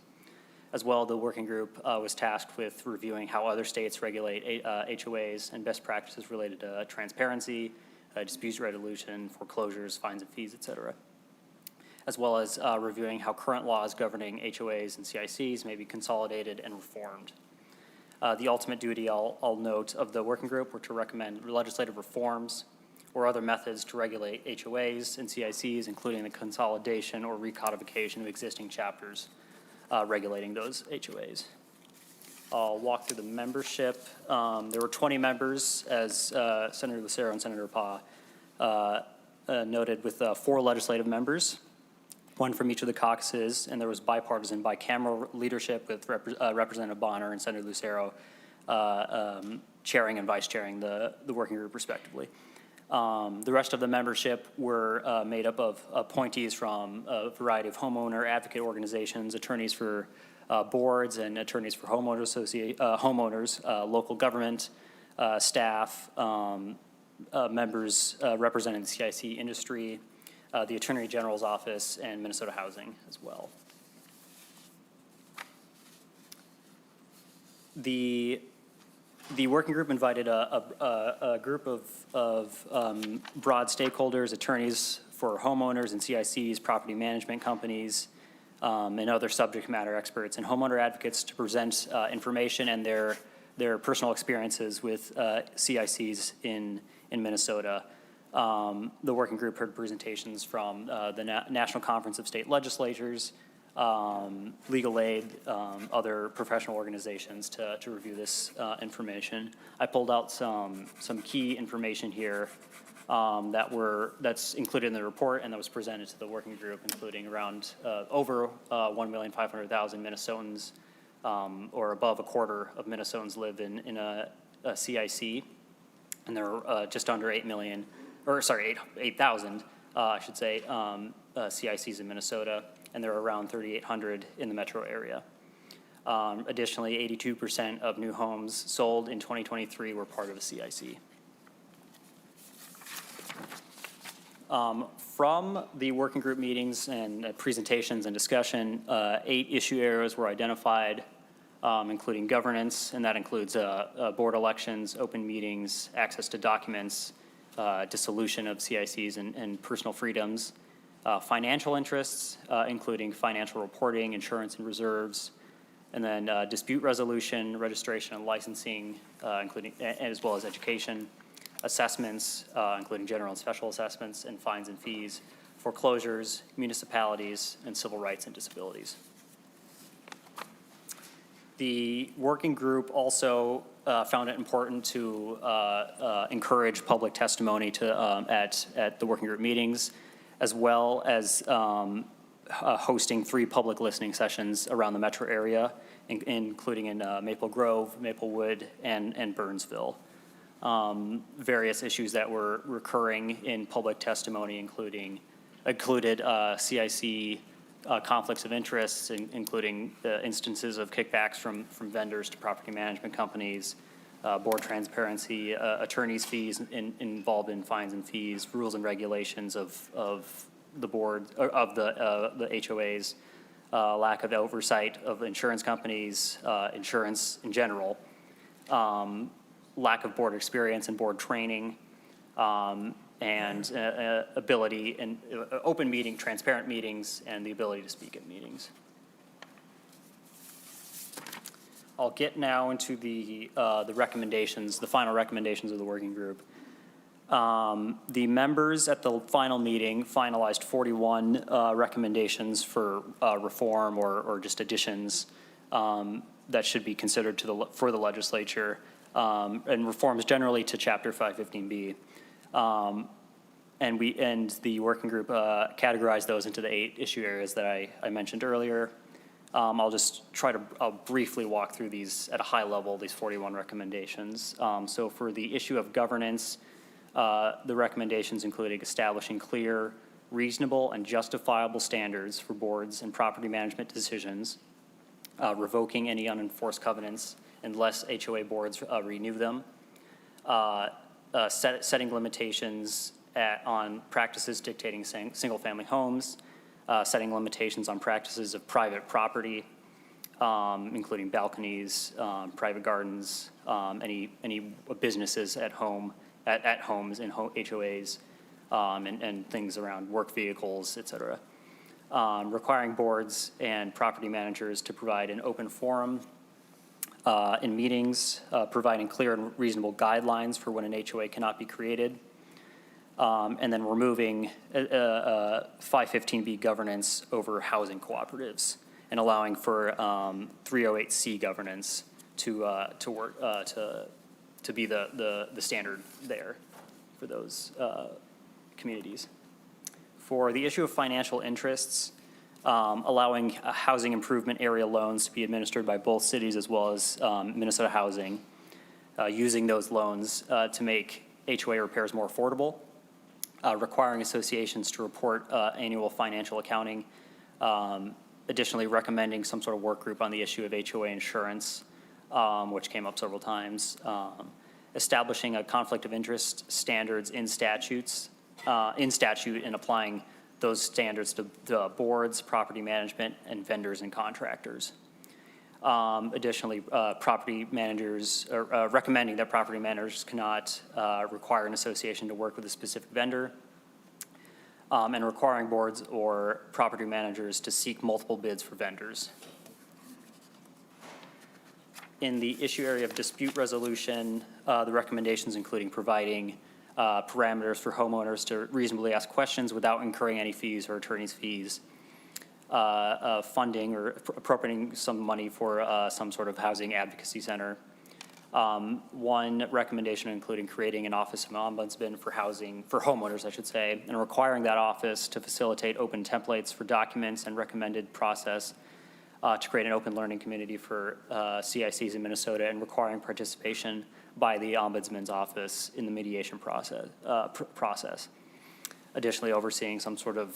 As well, the working group was tasked with reviewing how other states regulate HOAs and best practices related to transparency, dispute resolution, foreclosures, fines and fees, et cetera, as well as reviewing how current laws governing HOAs and CICs may be consolidated and reformed. The ultimate duty, I'll note, of the working group were to recommend legislative reforms or other methods to regulate HOAs and CICs, including the consolidation or recodification of existing chapters regulating those HOAs. I'll walk through the membership. There were 20 members, as Senator Lucero and Senator Pa noted, with 4 legislative members, 1 from each of the caucuses, and there was bipartisan bicameral leadership with Representative Bonner and Senator Lucero chairing and vice chairing the working group respectively. The rest of the membership were made up of appointees from a variety of homeowner advocate organizations, attorneys for boards, and attorneys for homeowners, local government, staff, members representing the CIC industry, the Attorney General's office, and Minnesota Housing as well. The working group invited a group of broad stakeholders, attorneys for homeowners and CICs, property management companies, and other subject matter experts and homeowner advocates to present information and their personal experiences with CICs in Minnesota. The working group heard presentations from the National Conference of State Legislatures, legal aid, other professional organizations to review this information. I pulled out some key information here that's included in the report and that was presented to the working group, including around over 1,500,000 Minnesotans, or above a quarter of Minnesotans live in a CIC, and there are just under 8,000, I should say, CICs in Minnesota, and there are around 3,800 in the metro area. Additionally, 82% of new homes sold in 2023 were part of a CIC. From the working group meetings and presentations and discussion, 8 issue areas were identified, including governance, and that includes board elections, open meetings, access to documents, dissolution of CICs and personal freedoms, financial interests, including financial reporting, insurance and reserves, and then dispute resolution, registration and licensing, including as well as education, assessments, including general and special assessments, and fines and fees, foreclosures, municipalities, and civil rights and disabilities. The working group also found it important to encourage public testimony at the working group meetings, as well as hosting 3 public listening sessions around the metro area, including in Maple Grove, Maplewood, and Burnsville. Various issues that were recurring in public testimony included CIC conflicts of interests, including instances of kickbacks from vendors to property management companies, board transparency, attorneys' fees involved in fines and fees, rules and regulations of the board, of the HOAs, lack of oversight of insurance companies, insurance in general, lack of board experience and board training, and ability and open meeting, transparent meetings, and the ability to speak at meetings. I'll get now into the recommendations, the final recommendations of the working group. The members at the final meeting finalized 41 recommendations for reform or just additions that should be considered for the legislature, and reforms generally to Chapter 515B. And the working group categorized those into the 8 issue areas that I mentioned earlier. I'll briefly walk through these at a high level, these 41 recommendations. So for the issue of governance, the recommendations including establishing clear, reasonable, and justifiable standards for boards and property management decisions, revoking any unenforced covenants unless HOA boards renew them, setting limitations on practices dictating single-family homes, setting limitations on practices of private property, including balconies, private gardens, any businesses at home at homes and HOAs, and things around work vehicles, et cetera. Requiring boards and property managers to provide an open forum in meetings, providing clear and reasonable guidelines for when an HOA cannot be created, and then removing 515B governance over housing cooperatives and allowing for 308C governance to work to be the standard there for those communities. For the issue of financial interests, allowing housing improvement area loans to be administered by both cities as well as Minnesota Housing, using those loans to make HOA repairs more affordable, requiring associations to report annual financial accounting, additionally recommending some sort of work group on the issue of HOA insurance, which came up several times, establishing a conflict of interest standards in statute and applying those standards to the boards, property management, and vendors and contractors. Additionally, property managers, recommending that property managers cannot require an association to work with a specific vendor, and requiring boards or property managers to seek multiple bids for vendors. In the issue area of dispute resolution, the recommendations including providing parameters for homeowners to reasonably ask questions without incurring any fees or attorney's fees, funding or appropriating some money for some sort of housing advocacy center. One recommendation including creating an office of ombudsman for homeowners, I should say, and requiring that office to facilitate open templates for documents and recommended process to create an open learning community for CICs in Minnesota, and requiring participation by the Ombudsman's office in the mediation process. Additionally, overseeing some sort of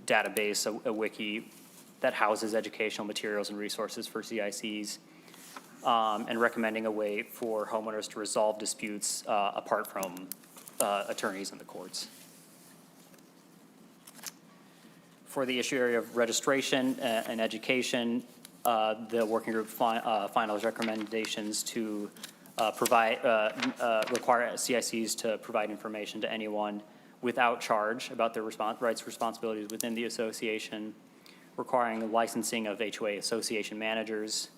database, a wiki that houses educational materials and resources for CICs, and recommending a way for homeowners to resolve disputes apart from attorneys in the courts. For the issue area of registration and education, the working group finalized recommendations to require CICs to provide information to anyone without charge about their rights and responsibilities within the association, requiring the licensing of HOA association managers,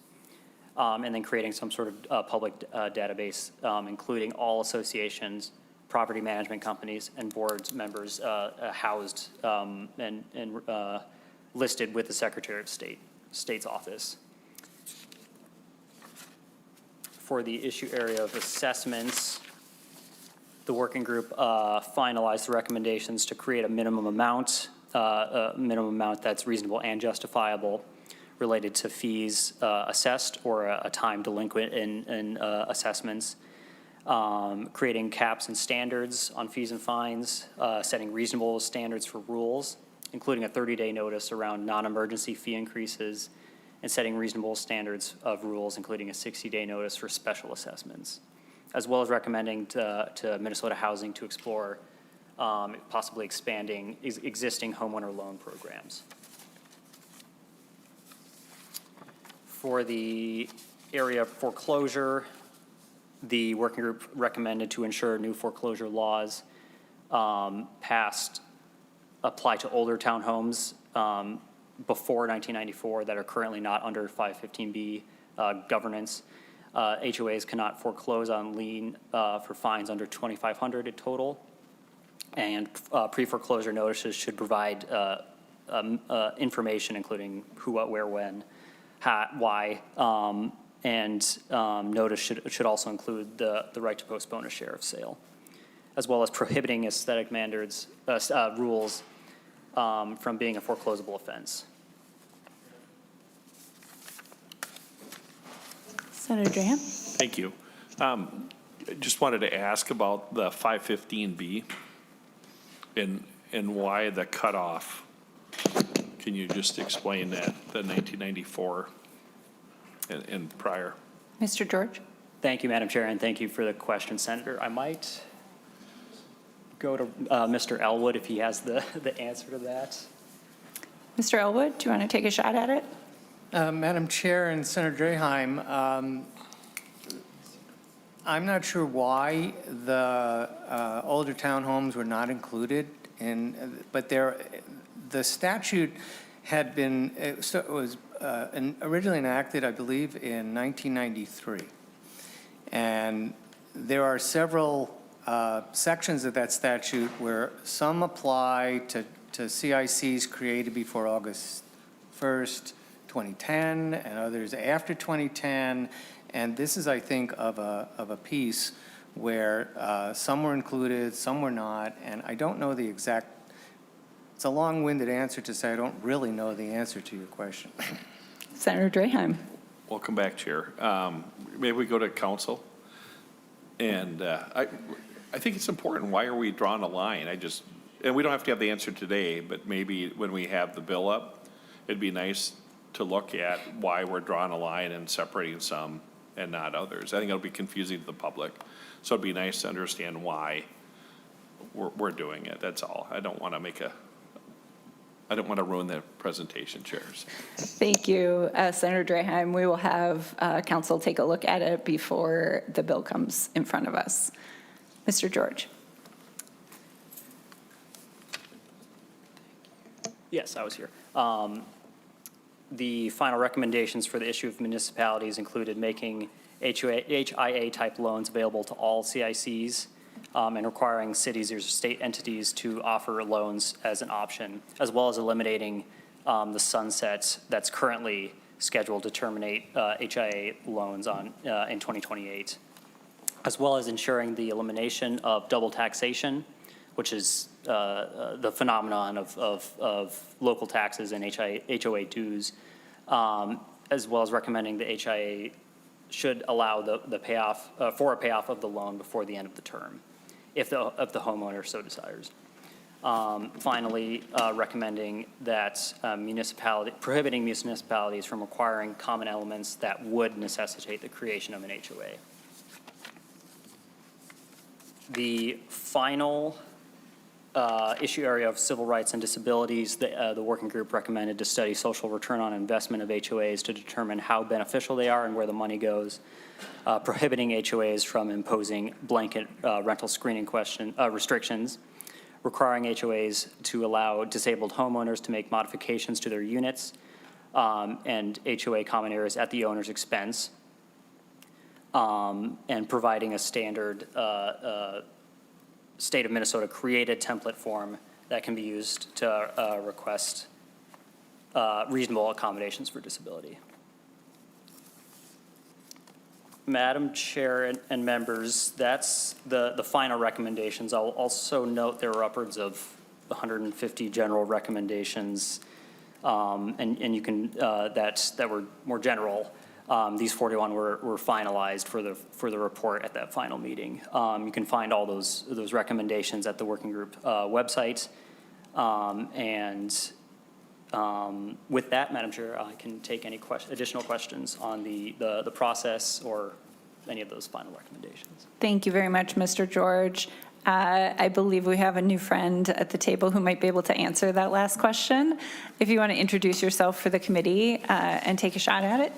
and then creating some sort of public database, including all associations, property management companies, and boards members housed and listed with the Secretary of State's office. For the issue area of assessments, the working group finalized the recommendations to create a minimum amount that's reasonable and justifiable related to fees assessed or a time delinquent in assessments, creating caps and standards on fees and fines, setting reasonable standards for rules, including a 30-day notice around non-emergency fee increases, and setting reasonable standards of rules, including a 60-day notice for special assessments, as well as recommending to Minnesota Housing to explore possibly expanding existing homeowner loan programs. For the area of foreclosure, the working group recommended to ensure new foreclosure laws apply to older townhomes before 1994 that are currently not under 515B governance. HOAs cannot foreclose on lien for fines under $2,500 in total, and pre-foreclosure notices should provide information including who, what, where, when, how, why, and notice should also include the right to postpone a share of sale, as well as prohibiting aesthetic rules from being a foreclosable offense. Senator Graham? Thank you. Just wanted to ask about the 515B and why the cutoff. Can you just explain that, the 1994 and prior? Mr. George? Thank you, Madam Chair, and thank you for the question, Senator. I might go to Mr. Elwood if he has the answer to that. Mr. Elwood, do you want to take a shot at it? Madam Chair and Senator Draheim, I'm not sure why the older townhomes were not included in, but the statute had been, it was originally enacted, I believe, in 1993. And there are several sections of that statute where some apply to CICs created before August 1st, 2010, and others after 2010. And this is, I think, of a piece where some were included, some were not, and I don't know the exact, it's a long-winded answer to say I don't really know the answer to your question. Senator Draheim. Welcome back, Chair. Maybe we go to council. And I think it's important. Why are we drawing a line? And we don't have to have the answer today, but maybe when we have the bill up, it'd be nice to look at why we're drawing a line and separating some and not others. I think it'll be confusing to the public. So it'd be nice to understand why we're doing it. That's all. I don't want to ruin the presentation, chairs. Thank you, Senator Draheim. We will have council take a look at it before the bill comes in front of us. Mr. George. Yes, I was here. The final recommendations for the issue of municipalities included making HIA-type loans available to all CICs and requiring cities or state entities to offer loans as an option, as well as eliminating the sunset that's currently scheduled to terminate HIA loans in 2028, as well as ensuring the elimination of double taxation, which is the phenomenon of local taxes and HOA dues, as well as recommending the HIA should allow the payoff for a payoff of the loan before the end of the term, if the homeowner so desires. Finally, recommending that prohibiting municipalities from requiring common elements that would necessitate the creation of an HOA. The final issue area of civil rights and disabilities, the working group recommended to study social return on investment of HOAs to determine how beneficial they are and where the money goes, prohibiting HOAs from imposing blanket rental screening restrictions, requiring HOAs to allow disabled homeowners to make modifications to their units and HOA common areas at the owner's expense, and providing a standard State of Minnesota created template form that can be used to request reasonable accommodations for disability. Madam Chair and members, that's the final recommendations. I'll also note there were upwards of 150 general recommendations, and you can that were more general. These 41 were finalized for the report at that final meeting. You can find all those recommendations at the working group website. With that, Madam Chair, I can take any additional questions on the process or any of those final recommendations. Thank you very much, Mr. George. I believe we have a new friend at the table who might be able to answer that last question. If you want to introduce yourself for the committee and take a shot at it.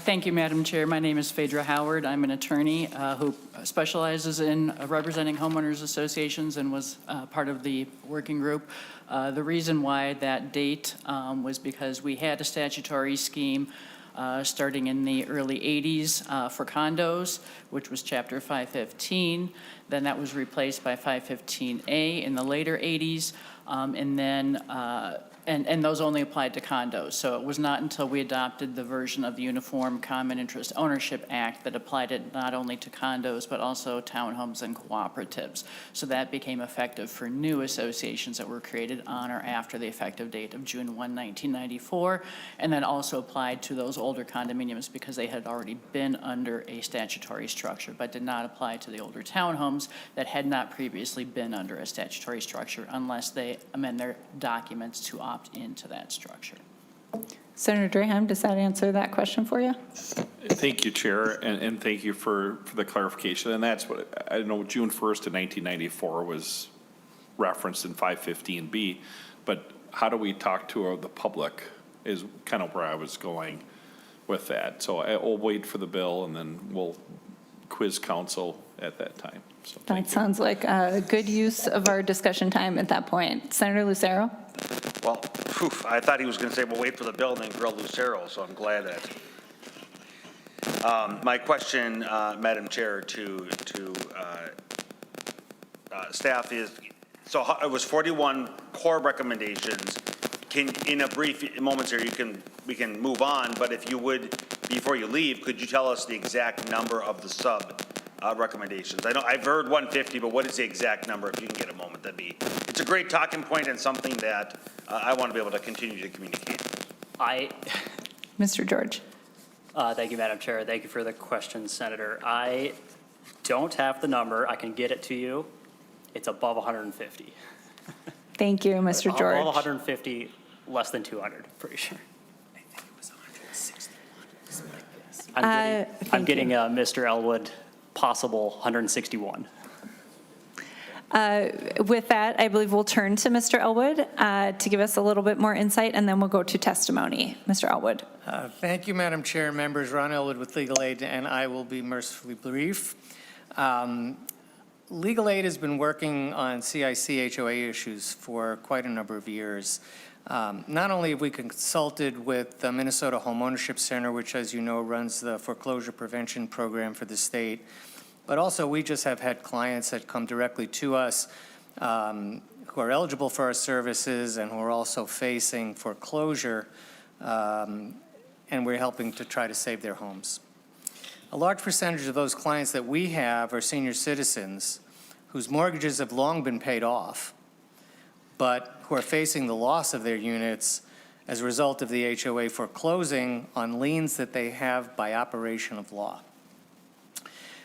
Thank you, Madam Chair. My name is Phaedra Howard. I'm an attorney who specializes in representing homeowners associations and was part of the working group. The reason why that date was because we had a statutory scheme starting in the early 80s for condos, which was Chapter 515. Then that was replaced by 515A in the later 80s, and then and those only applied to condos. So it was not until we adopted the version of the Uniform Common Interest Ownership Act that applied it not only to condos, but also townhomes and cooperatives. So that became effective for new associations that were created on or after the effective date of June 1, 1994, and then also applied to those older condominiums because they had already been under a statutory structure, but did not apply to the older townhomes that had not previously been under a statutory structure unless they amend their documents to opt into that structure. Senator Draheim, does that answer that question for you? Thank you, Chair, and thank you for the clarification. And that's what, I know June 1st of 1994 was referenced in 515B, but how do we talk to the public is kind of where I was going with that. So I'll wait for the bill and then we'll quiz council at that time. So That thank you. sounds like a good use of our discussion time at that point. Senator Lucero? Well, phew, I thought he was going to say, well, wait for the bill and then grill Lucero, so I'm glad that. My question, Madam Chair, to staff is, so it was 41 core recommendations. In a brief moments here, we can move on, but if you would, before you leave, could you tell us the exact number of the sub recommendations? I know I've heard 150, but what is the exact number? If you can get a moment, it's a great talking point and something that I want to be able to continue to communicate. Mr. George. Thank you, Madam Chair. Thank you for the question, Senator. I don't have the number. I can get it to you. It's above 150. Thank you, Mr. George. Above 150, less than 200, pretty sure. I think it was 161. I'm getting Mr. Elwood possible 161. With that, I believe we'll turn to Mr. Elwood to give us a little bit more insight, and then we'll go to testimony. Mr. Elwood. Thank you, Madam Chair and members. Ron Elwood with Legal Aid, and I will be mercifully brief. Legal Aid has been working on CIC HOA issues for quite a number of years. Not only have we consulted with the Minnesota Homeownership Center, which, as you know, runs the foreclosure prevention program for the state, but also we just have had clients that come directly to us who are eligible for our services and who are also facing foreclosure, and we're helping to try to save their homes. A large percentage of those clients that we have are senior citizens whose mortgages have long been paid off, but who are facing the loss of their units as a result of the HOA foreclosing on liens that they have by operation of law.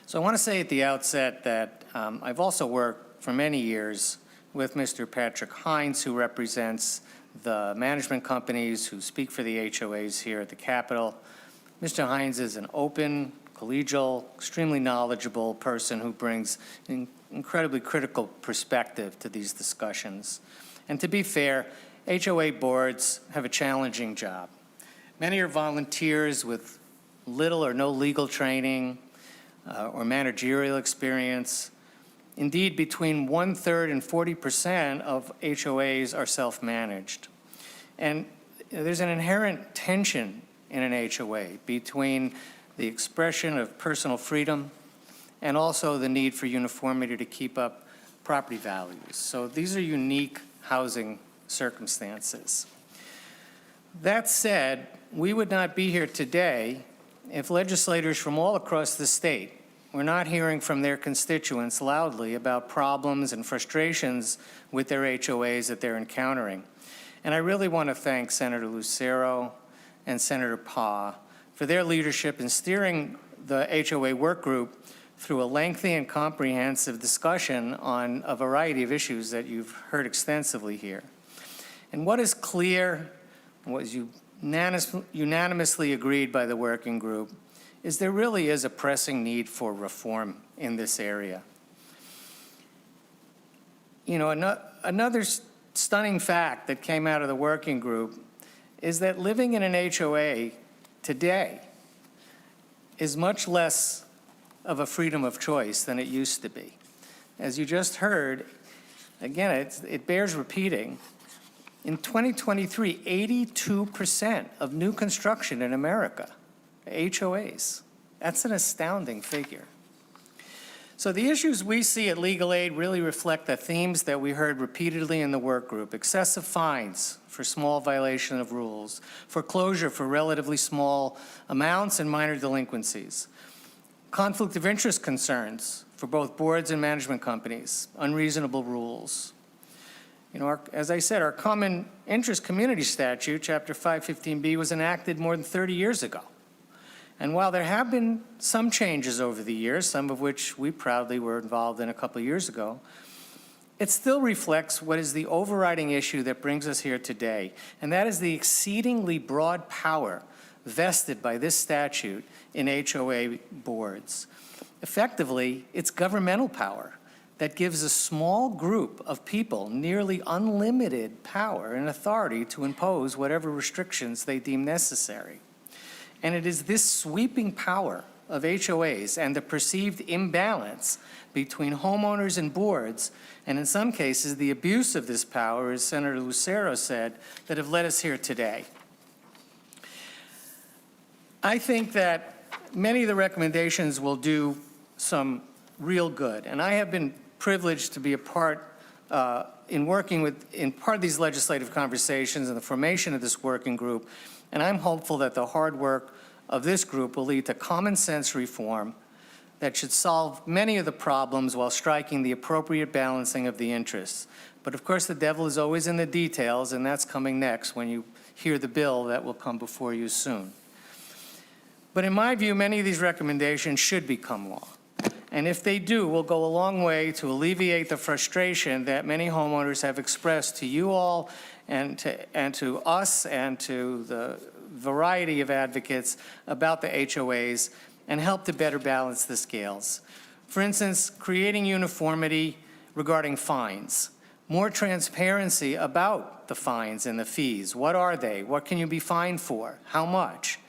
So I want to say at the outset that I've also worked for many years with Mr. Patrick Hines, who represents the management companies who speak for the HOAs here at the Capitol. Mr. Hines is an open, collegial, extremely knowledgeable person who brings an incredibly critical perspective to these discussions. And to be fair, HOA boards have a challenging job. Many are volunteers with little or no legal training or managerial experience. Indeed, between 1/3 and 40% of HOAs are self-managed. And there's an inherent tension in an HOA between the expression of personal freedom and also the need for uniformity to keep up property values. So these are unique housing circumstances. That said, we would not be here today if legislators from all across the state were not hearing from their constituents loudly about problems and frustrations with their HOAs that they're encountering. And I really want to thank Senator Lucero and Senator Pah for their leadership in steering the HOA work group through a lengthy and comprehensive discussion on a variety of issues that you've heard extensively here. And what is clear, what is unanimously agreed by the working group, is there really is a pressing need for reform in this area. You know, another stunning fact that came out of the working group is that living in an HOA today is much less of a freedom of choice than it used to be. As you just heard, again, it bears repeating. In 2023, 82% of new construction in America, HOAs. That's an astounding figure. So the issues we see at Legal Aid really reflect the themes that we heard repeatedly in the work group: excessive fines for small violation of rules, foreclosure for relatively small amounts and minor delinquencies, conflict of interest concerns for both boards and management companies, unreasonable rules. You know, as I said, our Common Interest Community Statute, Chapter 515B, was enacted more than 30 years ago. And while there have been some changes over the years, some of which we proudly were involved in a couple of years ago, it still reflects what is the overriding issue that brings us here today, and that is the exceedingly broad power vested by this statute in HOA boards. Effectively, it's governmental power that gives a small group of people nearly unlimited power and authority to impose whatever restrictions they deem necessary. And it is this sweeping power of HOAs and the perceived imbalance between homeowners and boards, and in some cases, the abuse of this power, as Senator Lucero said, that have led us here today. I think that many of the recommendations will do some real good, and I have been privileged to be a part in working in part of these legislative conversations and the formation of this working group, and I'm hopeful that the hard work of this group will lead to common sense reform that should solve many of the problems while striking the appropriate balancing of the interests. But of course, the devil is always in the details, and that's coming next when you hear the bill that will come before you soon. But in my view, many of these recommendations should become law. And if they do, will go a long way to alleviate the frustration that many homeowners have expressed to you all and to us and to the variety of advocates about the HOAs, and help to better balance the scales. For instance, creating uniformity regarding fines, more transparency about the fines and the fees. What are they? What can you be fined for? How much?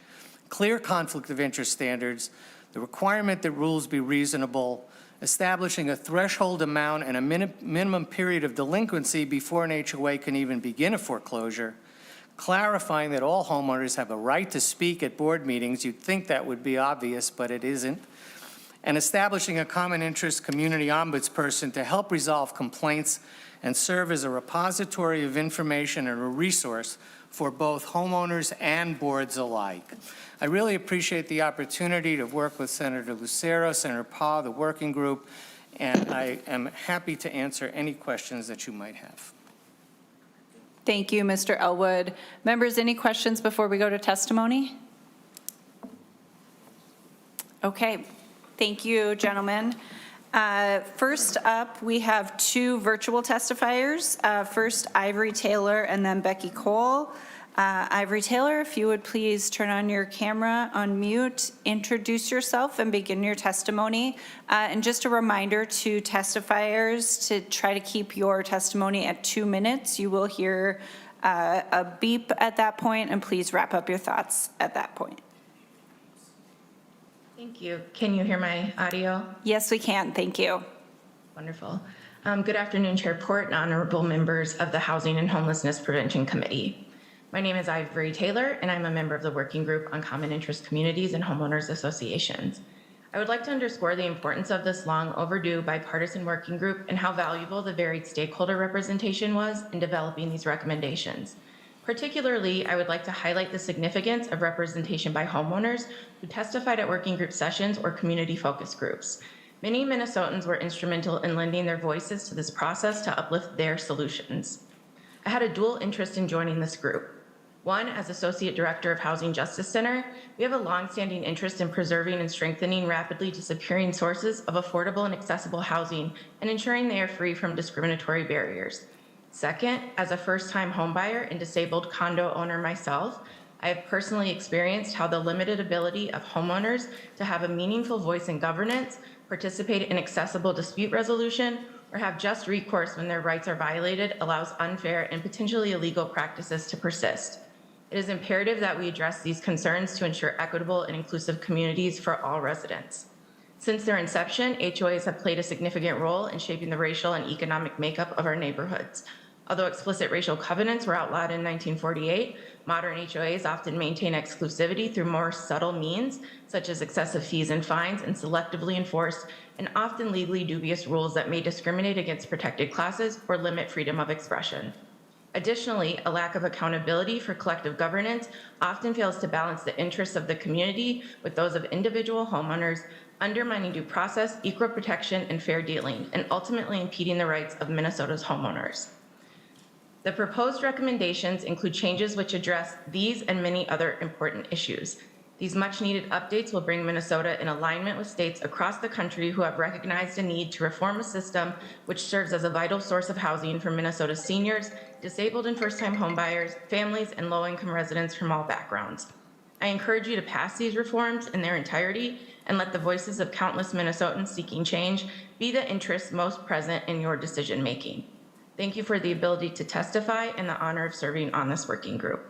Clear conflict of interest standards, the requirement that rules be reasonable, establishing a threshold amount and a minimum period of delinquency before an HOA can even begin a foreclosure, clarifying that all homeowners have a right to speak at board meetings. You'd think that would be obvious, but it isn't. And establishing a common interest community ombudsperson to help resolve complaints and serve as a repository of information and a resource for both homeowners and boards alike. I really appreciate the opportunity to work with Senator Lucero, Senator Paul, the working group, and I am happy to answer any questions that you might have. Thank you, Mr. Elwood. Members, any questions before we go to testimony? Okay, thank you, gentlemen. First up, we have two virtual testifiers. First, Ivory Taylor and then Becky Cole. Ivory Taylor, if you would please turn on your camera, unmute, introduce yourself, and begin your testimony. And just a reminder to testifiers to try to keep your testimony at 2 minutes. You will hear a beep at that point, and please wrap up your thoughts at that point. Thank you. Can you hear my audio? Yes, we can. Thank you. Wonderful. Good afternoon, Chair Port and honorable members of the Housing and Homelessness Prevention Committee. My name is Ivory Taylor, and I'm a member of the Working Group on Common Interest Communities and Homeowners Associations. I would like to underscore the importance of this long overdue bipartisan working group and how valuable the varied stakeholder representation was in developing these recommendations. Particularly, I would like to highlight the significance of representation by homeowners who testified at working group sessions or community focus groups. Many Minnesotans were instrumental in lending their voices to this process to uplift their solutions. I had a dual interest in joining this group. One, as Associate Director of Housing Justice Center, we have a longstanding interest in preserving and strengthening rapidly disappearing sources of affordable and accessible housing and ensuring they are free from discriminatory barriers. Second, as a first-time homebuyer and disabled condo owner myself, I have personally experienced how the limited ability of homeowners to have a meaningful voice in governance, participate in accessible dispute resolution, or have just recourse when their rights are violated allows unfair and potentially illegal practices to persist. It is imperative that we address these concerns to ensure equitable and inclusive communities for all residents. Since their inception, HOAs have played a significant role in shaping the racial and economic makeup of our neighborhoods. Although explicit racial covenants were outlawed in 1948, modern HOAs often maintain exclusivity through more subtle means, such as excessive fees and fines, and selectively enforced and often legally dubious rules that may discriminate against protected classes or limit freedom of expression. Additionally, a lack of accountability for collective governance often fails to balance the interests of the community with those of individual homeowners, undermining due process, equal protection, and fair dealing, and ultimately impeding the rights of Minnesota's homeowners. The proposed recommendations include changes which address these and many other important issues. These much-needed updates will bring Minnesota in alignment with states across the country who have recognized a need to reform a system which serves as a vital source of housing for Minnesota's seniors, disabled and first-time homebuyers, families, and low-income residents from all backgrounds. I encourage you to pass these reforms in their entirety and let the voices of countless Minnesotans seeking change be the interests most present in your decision-making. Thank you for the ability to testify and the honor of serving on this working group.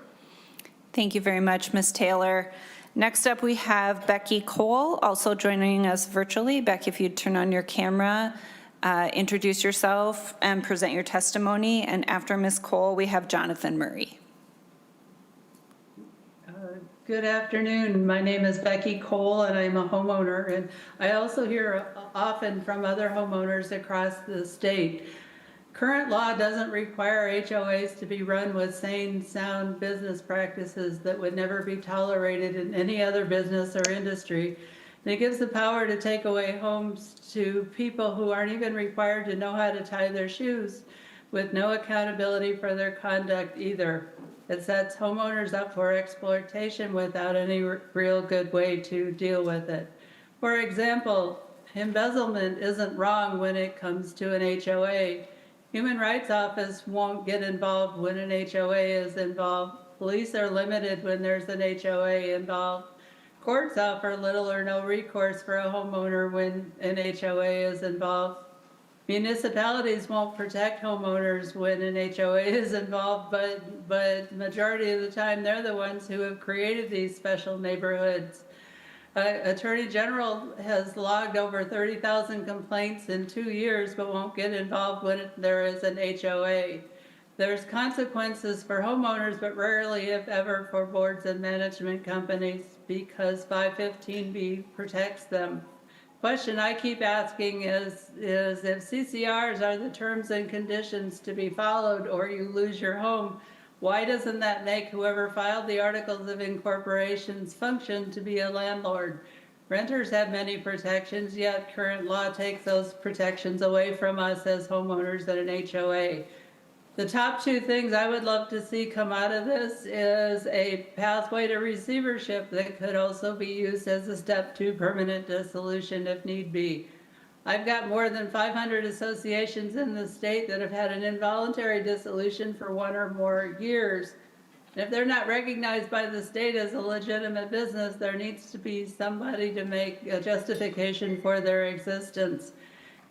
Thank you very much, Ms. Taylor. Next up, we have Becky Cole, also joining us virtually. Becky, if you'd turn on your camera, introduce yourself and present your testimony. And after Ms. Cole, we have Jonathan Murray. Good afternoon. My name is Becky Cole, and I'm a homeowner. And I also hear often from other homeowners across the state. Current law doesn't require HOAs to be run with sane, sound business practices that would never be tolerated in any other business or industry. And it gives the power to take away homes to people who aren't even required to know how to tie their shoes, with no accountability for their conduct either. It sets homeowners up for exploitation without any real good way to deal with it. For example, embezzlement isn't wrong when it comes to an HOA. Human Rights Office won't get involved when an HOA is involved. Police are limited when there's an HOA involved. Courts offer little or no recourse for a homeowner when an HOA is involved. Municipalities won't protect homeowners when an HOA is involved, but majority of the time they're the ones who have created these special neighborhoods. Attorney General has logged over 30,000 complaints in 2 years, but won't get involved when there is an HOA. There's consequences for homeowners, but rarely, if ever, for boards and management companies because 515B protects them. Question I keep asking is if CCRs are the terms and conditions to be followed or you lose your home, why doesn't that make whoever filed the Articles of Incorporation's function to be a landlord? Renters have many protections, yet current law takes those protections away from us as homeowners at an HOA. The top 2 things I would love to see come out of this is a pathway to receivership that could also be used as a step to permanent dissolution if need be. I've got more than 500 associations in the state that have had an involuntary dissolution for 1 or more years. And if they're not recognized by the state as a legitimate business, there needs to be somebody to make a justification for their existence.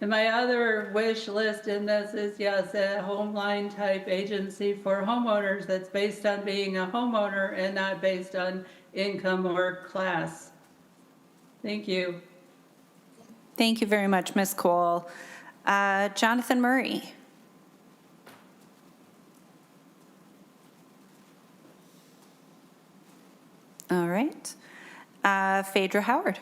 And my other wish list in this is, yes, a homeline type agency for homeowners that's based on being a homeowner and not based on income or class. Thank you. Thank you very much, Ms. Cole. Jonathan Murray. All right. Phaedra Howard.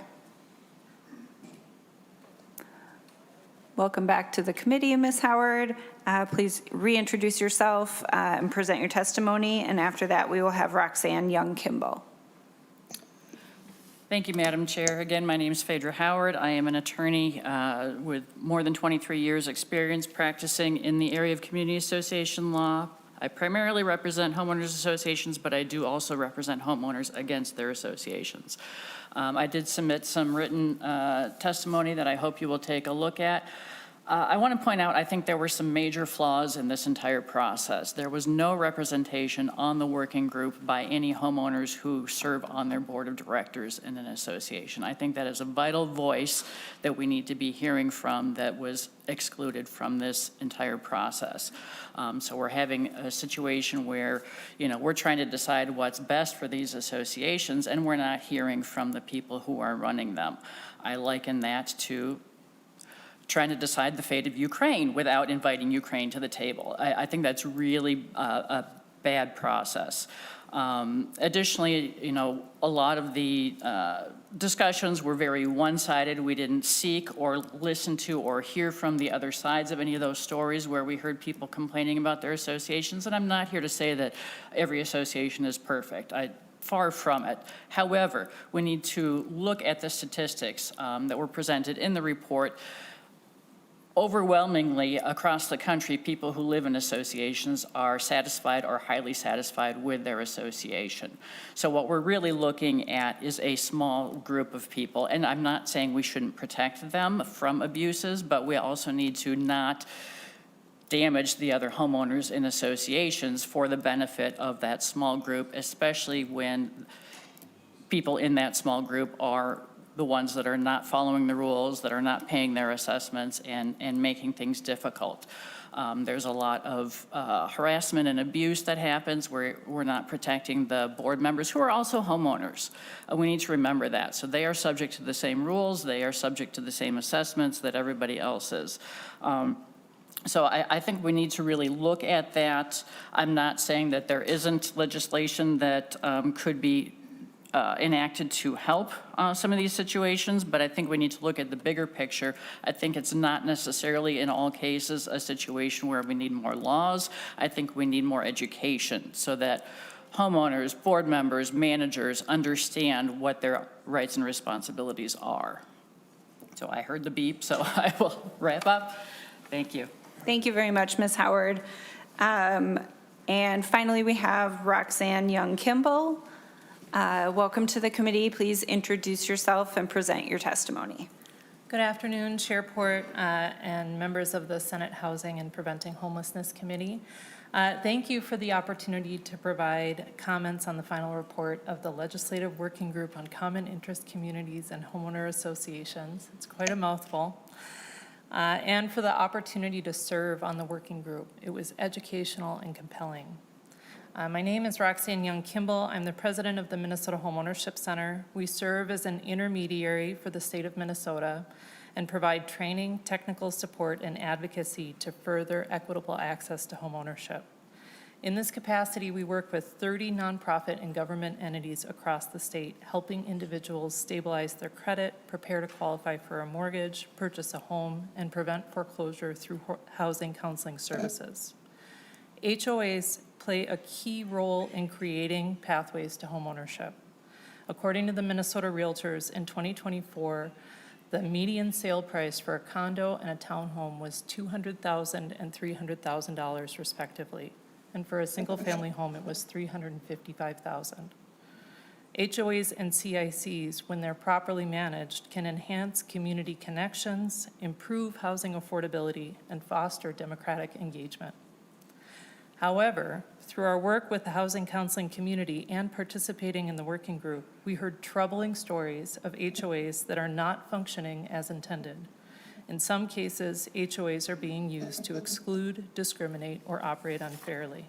Welcome back to the committee, Ms. Howard. Please reintroduce yourself and present your testimony, and after that, we will have Roxanne Young-Kimball. Thank you, Madam Chair. Again, my name is Phaedra Howard. I am an attorney with more than 23 years' experience practicing in the area of community association law. I primarily represent homeowners associations, but I do also represent homeowners against their associations. I did submit some written testimony that I hope you will take a look at. I want to point out, I think there were some major flaws in this entire process. There was no representation on the working group by any homeowners who serve on their board of directors in an association. I think that is a vital voice that we need to be hearing from that was excluded from this entire process. So we're having a situation where, we're trying to decide what's best for these associations, and we're not hearing from the people who are running them. I liken that to trying to decide the fate of Ukraine without inviting Ukraine to the table. I think that's really a bad process. Additionally, a lot of the discussions were very one-sided. We didn't seek or listen to or hear from the other sides of any of those stories where we heard people complaining about their associations. And I'm not here to say that every association is perfect. Far from it. However, we need to look at the statistics that were presented in the report. Overwhelmingly, across the country, people who live in associations are satisfied or highly satisfied with their association. So what we're really looking at is a small group of people, and I'm not saying we shouldn't protect them from abuses, but we also need to not damage the other homeowners in associations for the benefit of that small group, especially when people in that small group are the ones that are not following the rules, that are not paying their assessments and making things difficult. There's a lot of harassment and abuse that happens where we're not protecting the board members who are also homeowners. We need to remember that. So they are subject to the same rules, they are subject to the same assessments that everybody else is. So I think we need to really look at that. I'm not saying that there isn't legislation that could be enacted to help some of these situations, but I think we need to look at the bigger picture. I think it's not necessarily in all cases a situation where we need more laws. I think we need more education so that homeowners, board members, managers understand what their rights and responsibilities are. So I heard the beep, so I will wrap up. Thank you. Thank you very much, Ms. Howard. And finally, we have Roxanne Young-Kimball. Welcome to the committee. Please introduce yourself and present your testimony. Good afternoon, Chairport and members of the Senate Housing and Preventing Homelessness Committee. Thank you for the opportunity to provide comments on the final report of the Legislative Working Group on Common Interest Communities and Homeowner Associations. It's quite a mouthful. And for the opportunity to serve on the working group. It was educational and compelling. My name is Roxanne Young-Kimball. I'm the president of the Minnesota Homeownership Center. We serve as an intermediary for the state of Minnesota and provide training, technical support, and advocacy to further equitable access to homeownership. In this capacity, we work with 30 nonprofit and government entities across the state, helping individuals stabilize their credit, prepare to qualify for a mortgage, purchase a home, and prevent foreclosure through housing counseling services. HOAs play a key role in creating pathways to homeownership. According to the Minnesota Realtors, in 2024, the median sale price for a condo and a townhome was $200,000 and $300,000 respectively. And for a single-family home, it was $355,000. HOAs and CICs, when they're properly managed, can enhance community connections, improve housing affordability, and foster democratic engagement. However, through our work with the housing counseling community and participating in the working group, we heard troubling stories of HOAs that are not functioning as intended. In some cases, HOAs are being used to exclude, discriminate, or operate unfairly.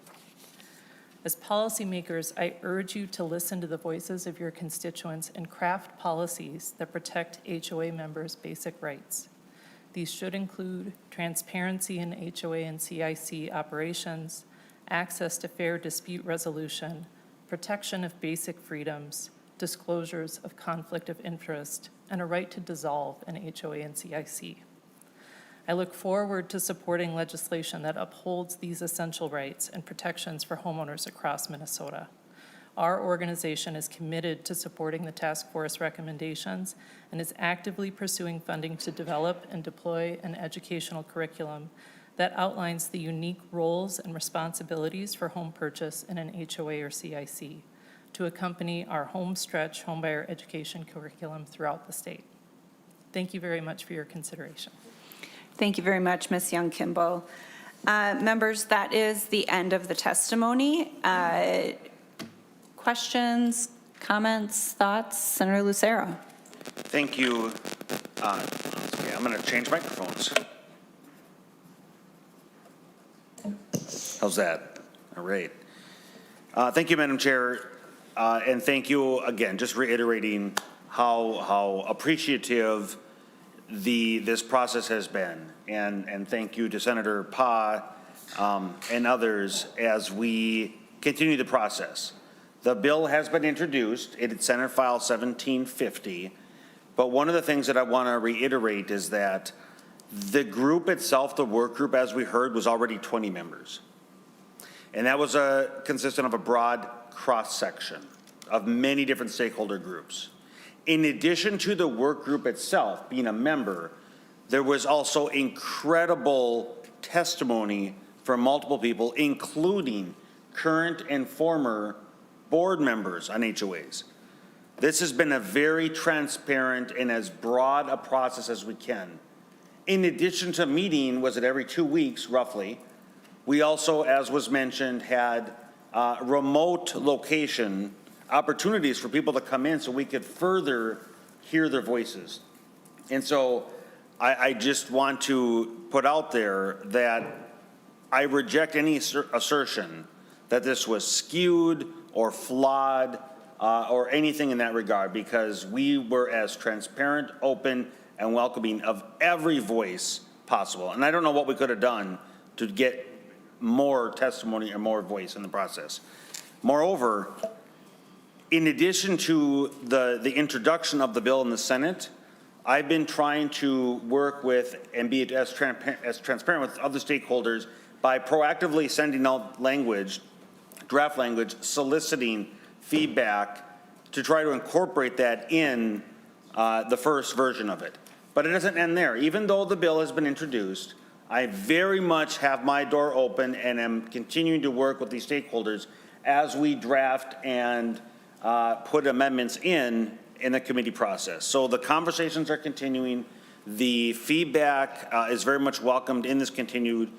As policymakers, I urge you to listen to the voices of your constituents and craft policies that protect HOA members' basic rights. These should include transparency in HOA and CIC operations, access to fair dispute resolution, protection of basic freedoms, disclosures of conflict of interest, and a right to dissolve an HOA and CIC. I look forward to supporting legislation that upholds these essential rights and protections for homeowners across Minnesota. Our organization is committed to supporting the task force recommendations and is actively pursuing funding to develop and deploy an educational curriculum that outlines the unique roles and responsibilities for home purchase in an HOA or CIC to accompany our home stretch homebuyer education curriculum throughout the state. Thank you very much for your consideration. Thank you very much, Ms. Young-Kimball. Members, that is the end of the testimony. Questions, comments, thoughts? Senator Lucero. Thank you. Okay, I'm going to change microphones. How's that? All right. Thank you, Madam Chair. And thank you again, just reiterating how appreciative this process has been. And thank you to Senator Pa and others as we continue the process. The bill has been introduced. It's Senate File 1750. But one of the things that I want to reiterate is that the group itself, the work group, as we heard, was already 20 members. And that was consistent of a broad cross-section of many different stakeholder groups. In addition to the work group itself being a member, there was also incredible testimony from multiple people, including current and former board members on HOAs. This has been a very transparent and as broad a process as we can. In addition to meeting, was it every 2 weeks roughly, we also, as was mentioned, had remote location opportunities for people to come in so we could further hear their voices. And so I just want to put out there that I reject any assertion that this was skewed or flawed or anything in that regard, because we were as transparent, open, and welcoming of every voice possible. And I don't know what we could have done to get more testimony or more voice in the process. Moreover, in addition to the introduction of the bill in the Senate, I've been trying to work with and be as transparent with other stakeholders by proactively sending out language, draft language, soliciting feedback to try to incorporate that in the first version of it. But it doesn't end there. Even though the bill has been introduced, I very much have my door open and am continuing to work with these stakeholders as we draft and put amendments in the committee process. So the conversations are continuing. The feedback is very much welcomed in this continued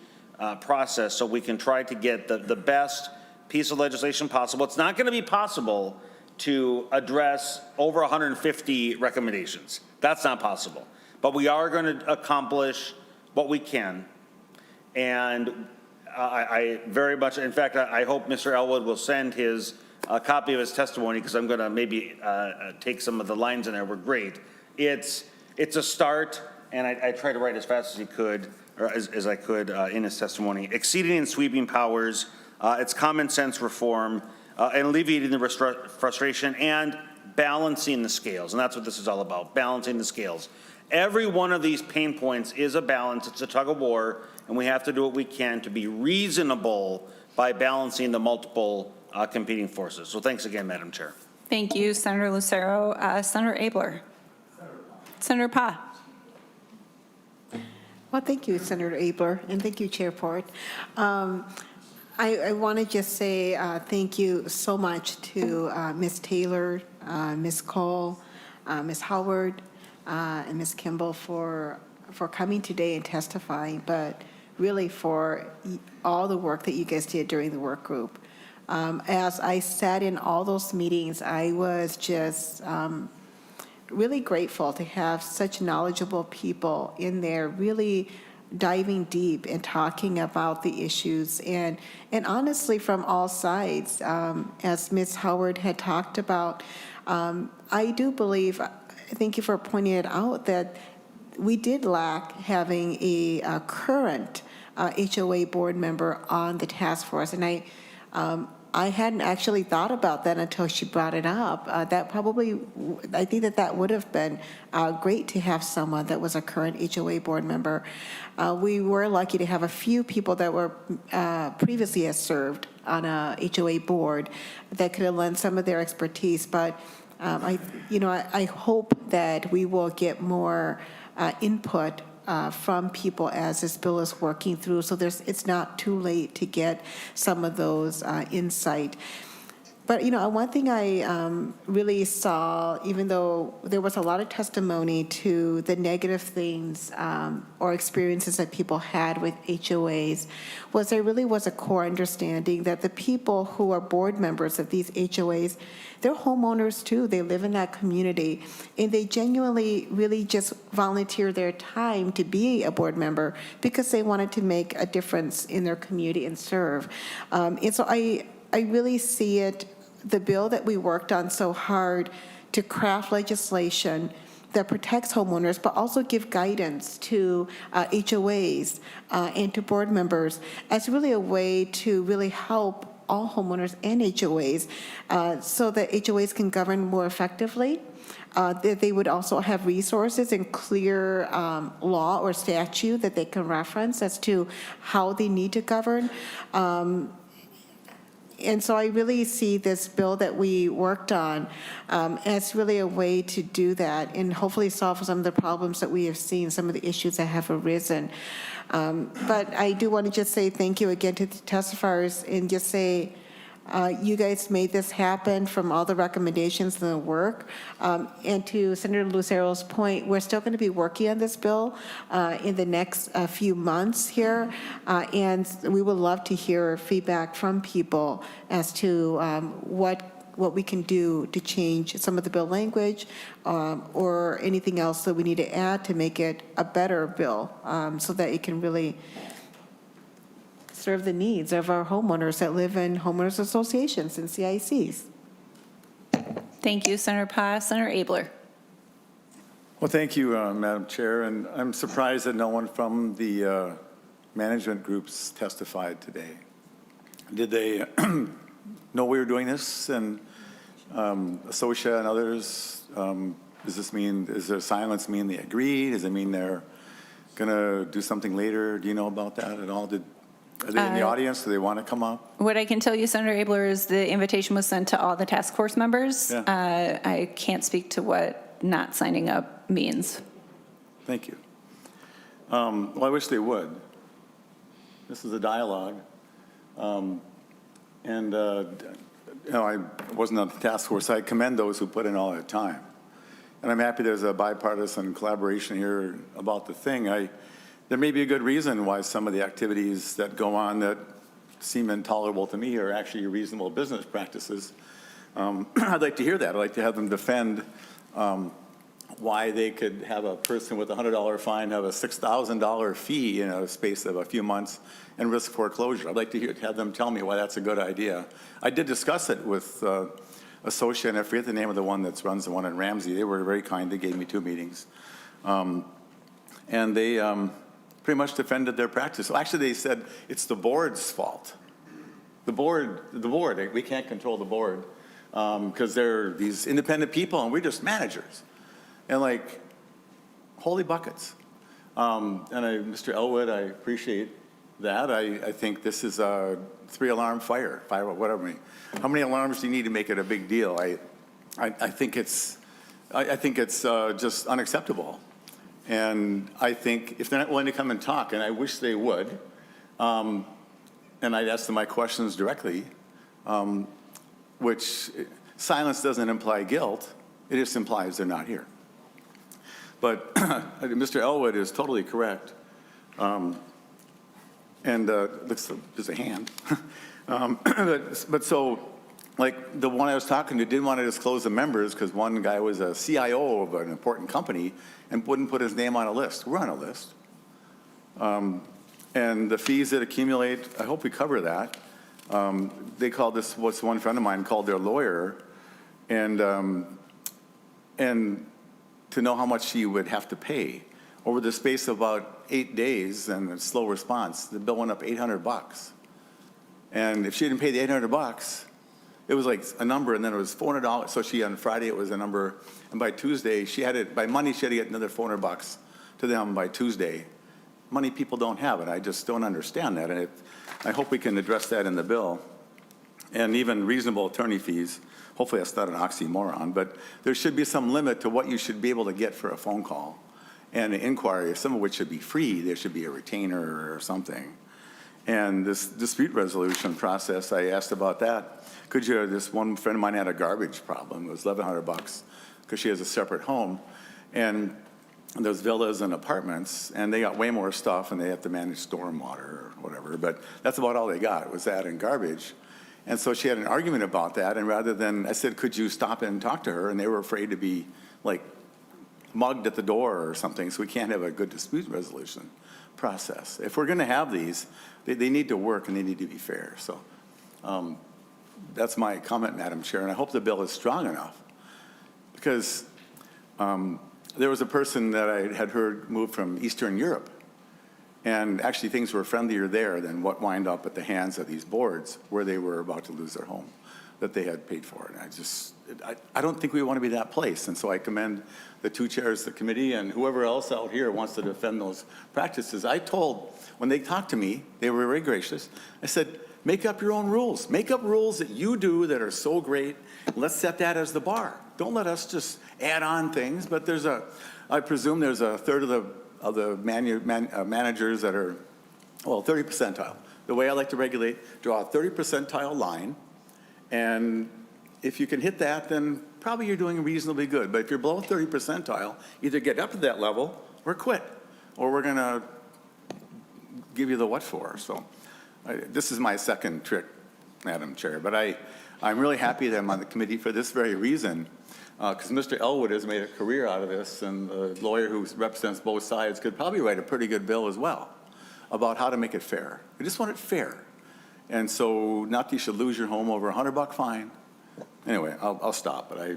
process, so we can try to get the best piece of legislation possible. It's not going to be possible to address over 150 recommendations. That's not possible. But we are going to accomplish what we can. And I very much, in fact, I hope Mr. Elwood will send his a copy of his testimony, because I'm going to maybe take some of the lines in there were great. It's a start, and I try to write as fast as he could, or as I could in his testimony. Exceeding and sweeping powers, it's common sense reform, and alleviating the frustration and balancing the scales. And that's what this is all about, balancing the scales. Every one of these pain points is a balance. It's a tug of war, and we have to do what we can to be reasonable by balancing the multiple competing forces. So thanks again, Madam Chair. Thank you, Senator Lucero. Senator Abler. Senator Pa. Well, thank you, Senator Abler, and thank you, Chair Port. I want to just say thank you so much to Ms. Taylor, Ms. Cole, Ms. Howard, and Ms. Kimball for coming today and testifying, but really for all the work that you guys did during the work group. As I sat in all those meetings, I was just really grateful to have such knowledgeable people in there really diving deep and talking about the issues, and honestly from all sides. As Ms. Howard had talked about, I do believe, thank you for pointing it out, that we did lack having a current HOA board member on the task force, and I hadn't actually thought about that until she brought it up. That probably, I think that would have been great to have someone that was a current HOA board member. We were lucky to have a few people that were previously has served on a HOA board that could have lent some of their expertise, but I hope that we will get more input from people as this bill is working through, so it's not too late to get some of those insight. But, one thing I really saw, even though there was a lot of testimony to the negative things or experiences that people had with HOAs, was there really was a core understanding that the people who are board members of these HOAs, they're homeowners too. They live in that community, and they genuinely really just volunteer their time to be a board member because they wanted to make a difference in their community and serve. And so I really see it, the bill that we worked on so hard to craft legislation that protects homeowners, but also give guidance to HOAs and to board members as really a way to really help all homeowners and HOAs so that HOAs can govern more effectively. That they would also have resources and clear law or statute that they can reference as to how they need to govern. And so I really see this bill that we worked on as really a way to do that and hopefully solve some of the problems that we have seen, some of the issues that have arisen. But I do want to just say thank you again to the testifiers and just say you guys made this happen from all the recommendations and the work. And to Senator Lucero's point, we're still going to be working on this bill in the next few months here. And we would love to hear feedback from people as to what what we can do to change some of the bill language or anything else that we need to add to make it a better bill so that it can really serve the needs of our homeowners that live in homeowners associations and CICs. Thank you, Senator Paz. Senator Abler. Well, thank you, Madam Chair, and I'm surprised that no one from the management groups testified today. Did they know we were doing this, and Associa and others? Does their silence mean they agree? Does it mean they're going to do something later? Do you know about that at all? Are they in the audience? Do they want to come up? What I can tell you, Senator Abler, is the invitation was sent to all the task force members. Yeah. I can't speak to what not signing up means. Thank you. Well, I wish they would. This is a dialogue. I wasn't on the task force. I commend those who put in all that time. And I'm happy there's a bipartisan collaboration here about the thing. There may be a good reason why some of the activities that go on that seem intolerable to me are actually reasonable business practices. I'd like to hear that. I'd like to have them defend why they could have a person with a $100 fine have a $6,000 fee in a space of a few months and risk foreclosure. I'd like to have them tell me why that's a good idea. I did discuss it with Associa, and I forget the name of the one that runs the one in Ramsey. They were very kind. They gave me 2 meetings. And they pretty much defended their practice. Well, actually, they said it's the board's fault. The board, we can't control the board because they're these independent people and we're just managers. And like, holy buckets. Mr. Elwood, I appreciate that. I think this is a 3-alarm fire, whatever. How many alarms do you need to make it a big deal? I think it's just unacceptable. And I think if they're not willing to come and talk, and I wish they would, and I'd ask them my questions directly, which silence doesn't imply guilt, it just implies they're not here. But Mr. Elwood is totally correct. There's a hand. But so, like the one I was talking to didn't want to disclose the members because one guy was a CIO of an important company and wouldn't put his name on a list. We're on a list. And the fees that accumulate, I hope we cover that. They call this, what's one friend of mine called their lawyer, and to know how much she would have to pay. Over the space of about 8 days and a slow response, the bill went up $800. And if she didn't pay the $800, it was like a number, and then it was $400. So on Friday it was a number, and by Tuesday by Monday she had to get another $400 to them by Tuesday. Money people don't have it. I just don't understand that, and I hope we can address that in the bill. And even reasonable attorney fees. Hopefully that's not an oxymoron, but there should be some limit to what you should be able to get for a phone call and an inquiry, some of which should be free. There should be a retainer or something. And this dispute resolution process, I asked about that. This one friend of mine had a garbage problem. It was $1,100 because she has a separate home. And those villas and apartments, and they got way more stuff, and they have to manage stormwater or whatever. But that's about all they got was that and garbage. And so she had an argument about that, and rather than, I said, could you stop in and talk to her? And they were afraid to be, like, mugged at the door or something, so we can't have a good dispute resolution process. If we're going to have these, they need to work and they need to be fair. So that's my comment, Madam Chair, and I hope the bill is strong enough. Because there was a person that I had heard moved from Eastern Europe, and actually things were friendlier there than what wind up at the hands of these boards where they were about to lose their home that they had paid for. And I don't think we want to be that place. And so I commend the 2 chairs of the committee and whoever else out here wants to defend those practices. When they talked to me, they were very gracious. I said, make up your own rules. Make up rules that you do that are so great. Let's set that as the bar. Don't let us just add on things. But I presume there's a third of the managers that are, 30 percentile. The way I like to regulate, draw a 30 percentile line, and if you can hit that, then probably you're doing reasonably good. But if you're below 30 percentile, either get up to that level or quit, or we're going to give you the what for. So this is my second trick, Madam Chair, but I'm really happy that I'm on the committee for this very reason, because Mr. Elwood has made a career out of this, and the lawyer who represents both sides could probably write a pretty good bill as well about how to make it fair. We just want it fair. And so not that you should lose your home over $100 fine. Anyway, I'll stop, but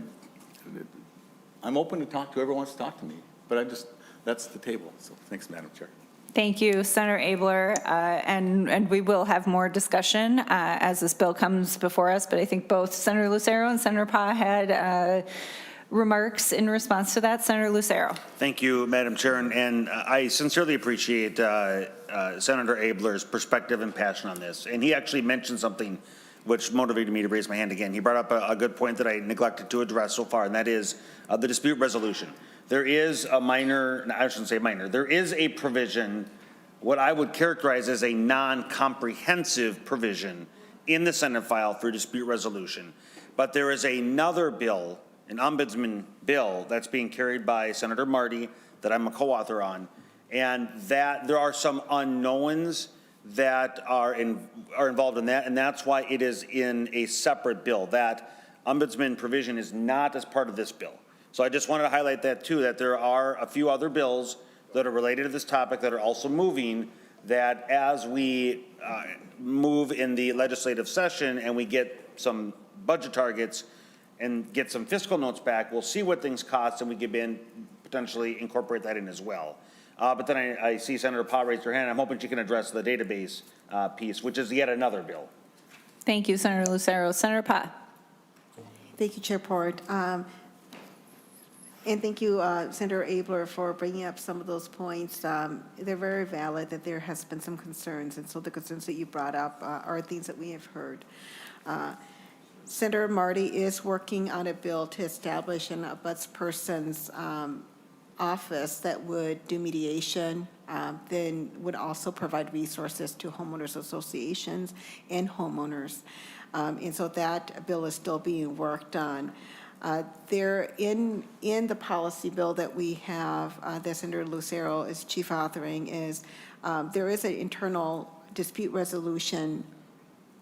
I'm open to talk to whoever wants to talk to me, but that's the table. So thanks, Madam Chair. Thank you, Senator Abler, and we will have more discussion as this bill comes before us, but I think both Senator Lucero and Senator Pa had remarks in response to that. Senator Lucero. Thank you, Madam Chair, and I sincerely appreciate Senator Abler's perspective and passion on this. And he actually mentioned something which motivated me to raise my hand again. He brought up a good point that I neglected to address so far, and that is the dispute resolution. There is a minor, I shouldn't say minor, there is a provision, what I would characterize as a non-comprehensive provision in the Senate file for dispute resolution. But there is another bill, an ombudsman bill, that's being carried by Senator Marty that I'm a co-author on, and that there are some unknowns that are involved in that, and that's why it is in a separate bill. That ombudsman provision is not as part of this bill. So I just wanted to highlight that too, that there are a few other bills that are related to this topic that are also moving, that as we move in the legislative session and we get some budget targets and get some fiscal notes back, we'll see what things cost and we can potentially incorporate that in as well. But then I see Senator Pa raise her hand. I'm hoping she can address the database piece, which is yet another bill. Thank you, Senator Lucero. Senator Pa. Thank you, Chair Port. And thank you, Senator Abler, for bringing up some of those points. They're very valid, that there has been some concerns, and so the concerns that you brought up are things that we have heard. Senator Marty is working on a bill to establish an ombudsperson's office that would do mediation, then would also provide resources to homeowners associations and homeowners. And so that bill is still being worked on. There in the policy bill that we have, that Senator Lucero is chief authoring, is there is an internal dispute resolution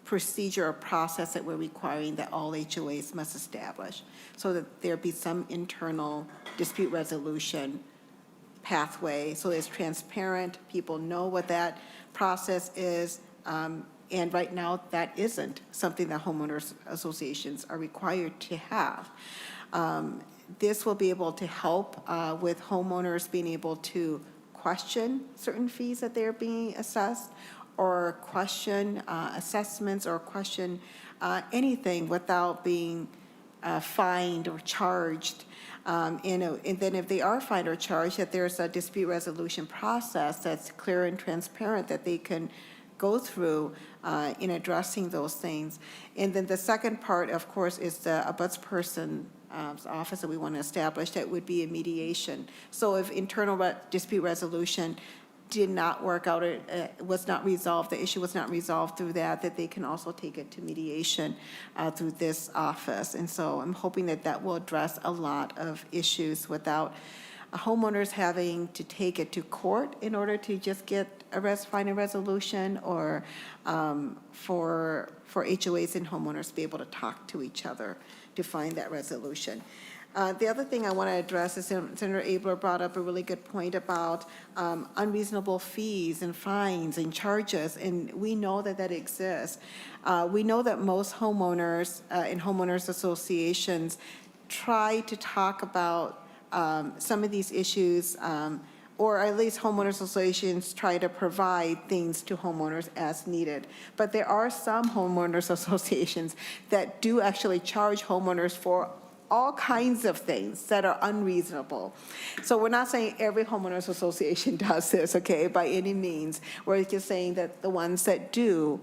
procedure or process that we're requiring that all HOAs must establish, so that there be some internal dispute resolution pathway, so it's transparent, people know what that process is, and right now that isn't something that homeowners associations are required to have. This will be able to help with homeowners being able to question certain fees that they're being assessed, or question assessments, or question anything without being fined or charged. And then if they are fined or charged, that there's a dispute resolution process that's clear and transparent that they can go through in addressing those things. And then the second part, of course, is the ombudsperson's office that we want to establish. That would be a mediation. So if internal dispute resolution did not work out, it was not resolved, the issue was not resolved through that they can also take it to mediation through this office. And so I'm hoping that that will address a lot of issues without homeowners having to take it to court in order to just get find a resolution, or for HOAs and homeowners to be able to talk to each other to find that resolution. The other thing I want to address is Senator Abler brought up a really good point about unreasonable fees and fines and charges, and we know that that exists. We know that most homeowners and homeowners associations try to talk about some of these issues, or at least homeowners associations try to provide things to homeowners as needed. But there are some homeowners associations that do actually charge homeowners for all kinds of things that are unreasonable. So we're not saying every homeowners association does this, okay, by any means. We're just saying that the ones that do,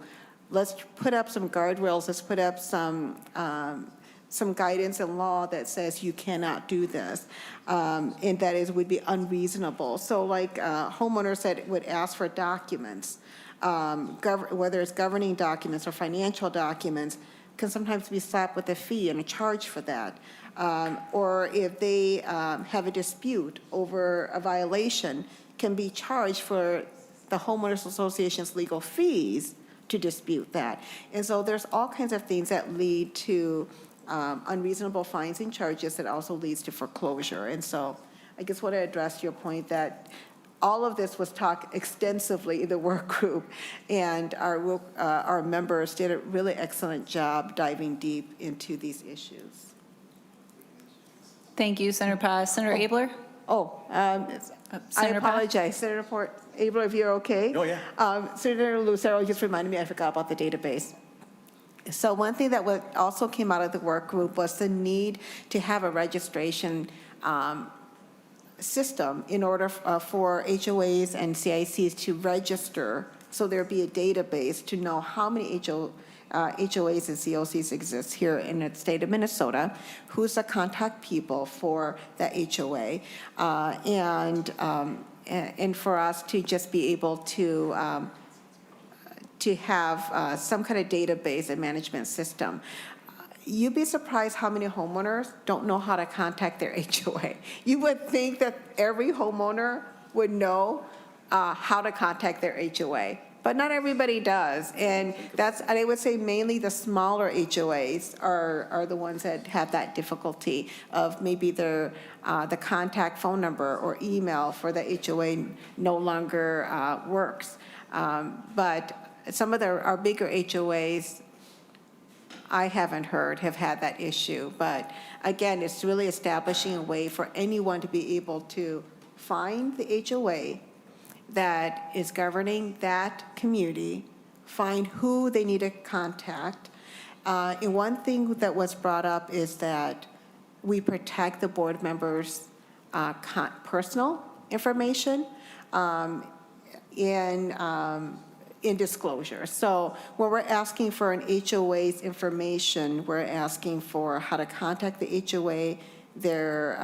let's put up some guardrails, let's put up some guidance in law that says you cannot do this, and that is would be unreasonable. So like homeowners that would ask for documents, whether it's governing documents or financial documents, can sometimes be slapped with a fee and a charge for that. Or if they have a dispute over a violation, can be charged for the homeowners association's legal fees to dispute that. And so there's all kinds of things that lead to unreasonable fines and charges that also leads to foreclosure. And so I just want to address your point that all of this was talked extensively in the work group, and our members did a really excellent job diving deep into these issues. Thank you, Senator Paz. Senator Abler? I Senator Paz? apologize, Senator Abler, if you're okay? Oh, yeah. Senator Lucero just reminded me, I forgot about the database. So one thing that also came out of the work group was the need to have a registration system in order for HOAs and CICs to register, so there'd be a database to know how many HOAs and COCs exist here in the state of Minnesota, who's the contact people for the HOA, and for us to just be able to have some kind of database and management system. You'd be surprised how many homeowners don't know how to contact their HOA. You would think that every homeowner would know how to contact their HOA, but not everybody does. And I would say mainly the smaller HOAs are the ones that have that difficulty of maybe the contact phone number or email for the HOA no longer works. But some of our bigger HOAs, I haven't heard, have had that issue. But again, it's really establishing a way for anyone to be able to find the HOA that is governing that community, find who they need to contact. And one thing that was brought up is that we protect the board members' personal information in disclosure. So when we're asking for an HOA's information, we're asking for how to contact the HOA, their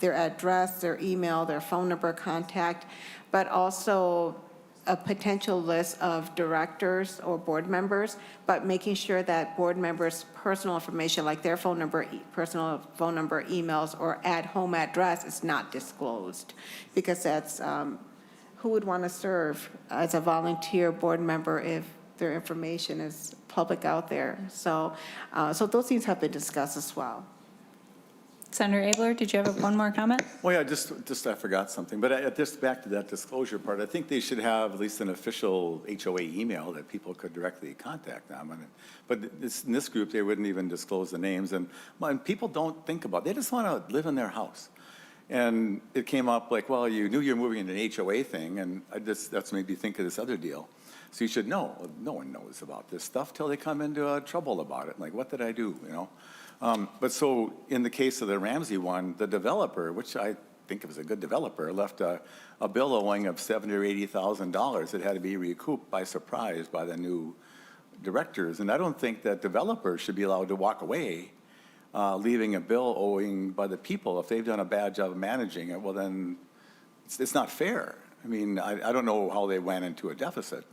address, their email, their phone number, contact, but also a potential list of directors or board members, but making sure that board members' personal information, like their phone number, personal phone number, emails, or at-home address is not disclosed, because that's who would want to serve as a volunteer board member if their information is public out there? So those things have been discussed as well. Senator Abler, did you have one more comment? Well, yeah, just I forgot something, but just back to that disclosure part, I think they should have at least an official HOA email that people could directly contact them. But in this group, they wouldn't even disclose the names, and people don't think about it. They just want to live in their house. And it came up like, well, you knew you were moving into an HOA thing, and that's made me think of this other deal. So you should know. No one knows about this stuff till they come into trouble about it. Like, what did I do, you know? But so in the case of the Ramsey one, the developer, which I think was a good developer, left a bill owing of $70,000 or $80,000 that had to be recouped by surprise by the new directors. And I don't think that developers should be allowed to walk away leaving a bill owing by the people. If they've done a bad job of managing it, well, then it's not fair. I mean, I don't know how they went into a deficit,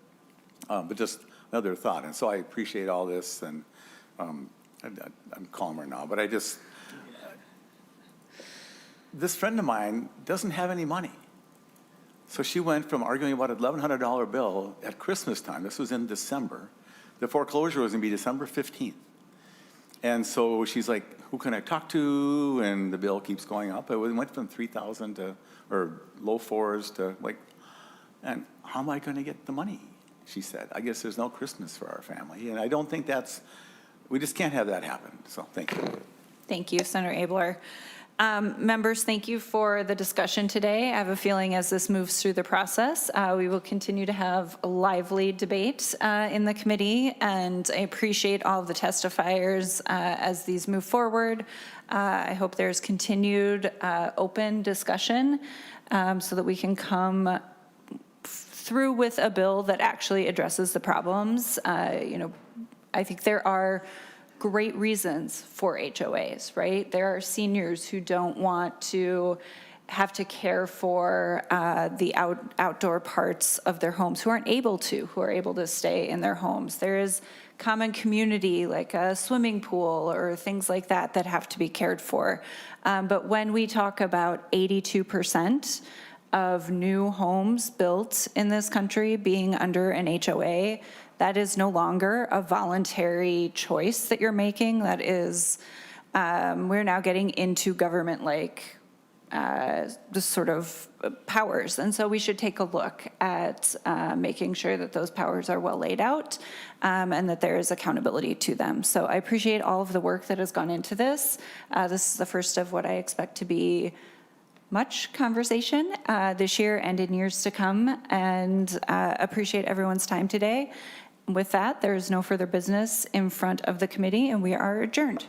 but just another thought. And so I appreciate all this, and I'm calmer now, but this friend of mine doesn't have any money. So she went from arguing about an $1,100 bill at Christmas time, this was in December, the foreclosure was gonna be December 15th. And so she's like, who can I talk to? And the bill keeps going up. It went from 3,000 to, or low fours to like, and how am I gonna get the money? She said, I guess there's no Christmas for our family. And I don't think we just can't have that happen. So thank you. Thank you, Senator Abler. Members, thank you for the discussion today. I have a feeling as this moves through the process, we will continue to have a lively debate in the committee, and I appreciate all of the testifiers as these move forward. I hope there's continued open discussion so that we can come through with a bill that actually addresses the problems. I think there are great reasons for HOAs, right? There are seniors who don't want to have to care for the outdoor parts of their homes, who are able to stay in their homes. There is common community like a swimming pool or things like that that have to be cared for. But when we talk about 82% of new homes built in this country being under an HOA, that is no longer a voluntary choice that you're making. That is, we're now getting into government-like the sort of powers. And so we should take a look at making sure that those powers are well laid out and that there is accountability to them. So I appreciate all of the work that has gone into this. This is the first of what I expect to be much conversation this year and in years to come, and appreciate everyone's time today. With that, there is no further business in front of the committee, and we are adjourned.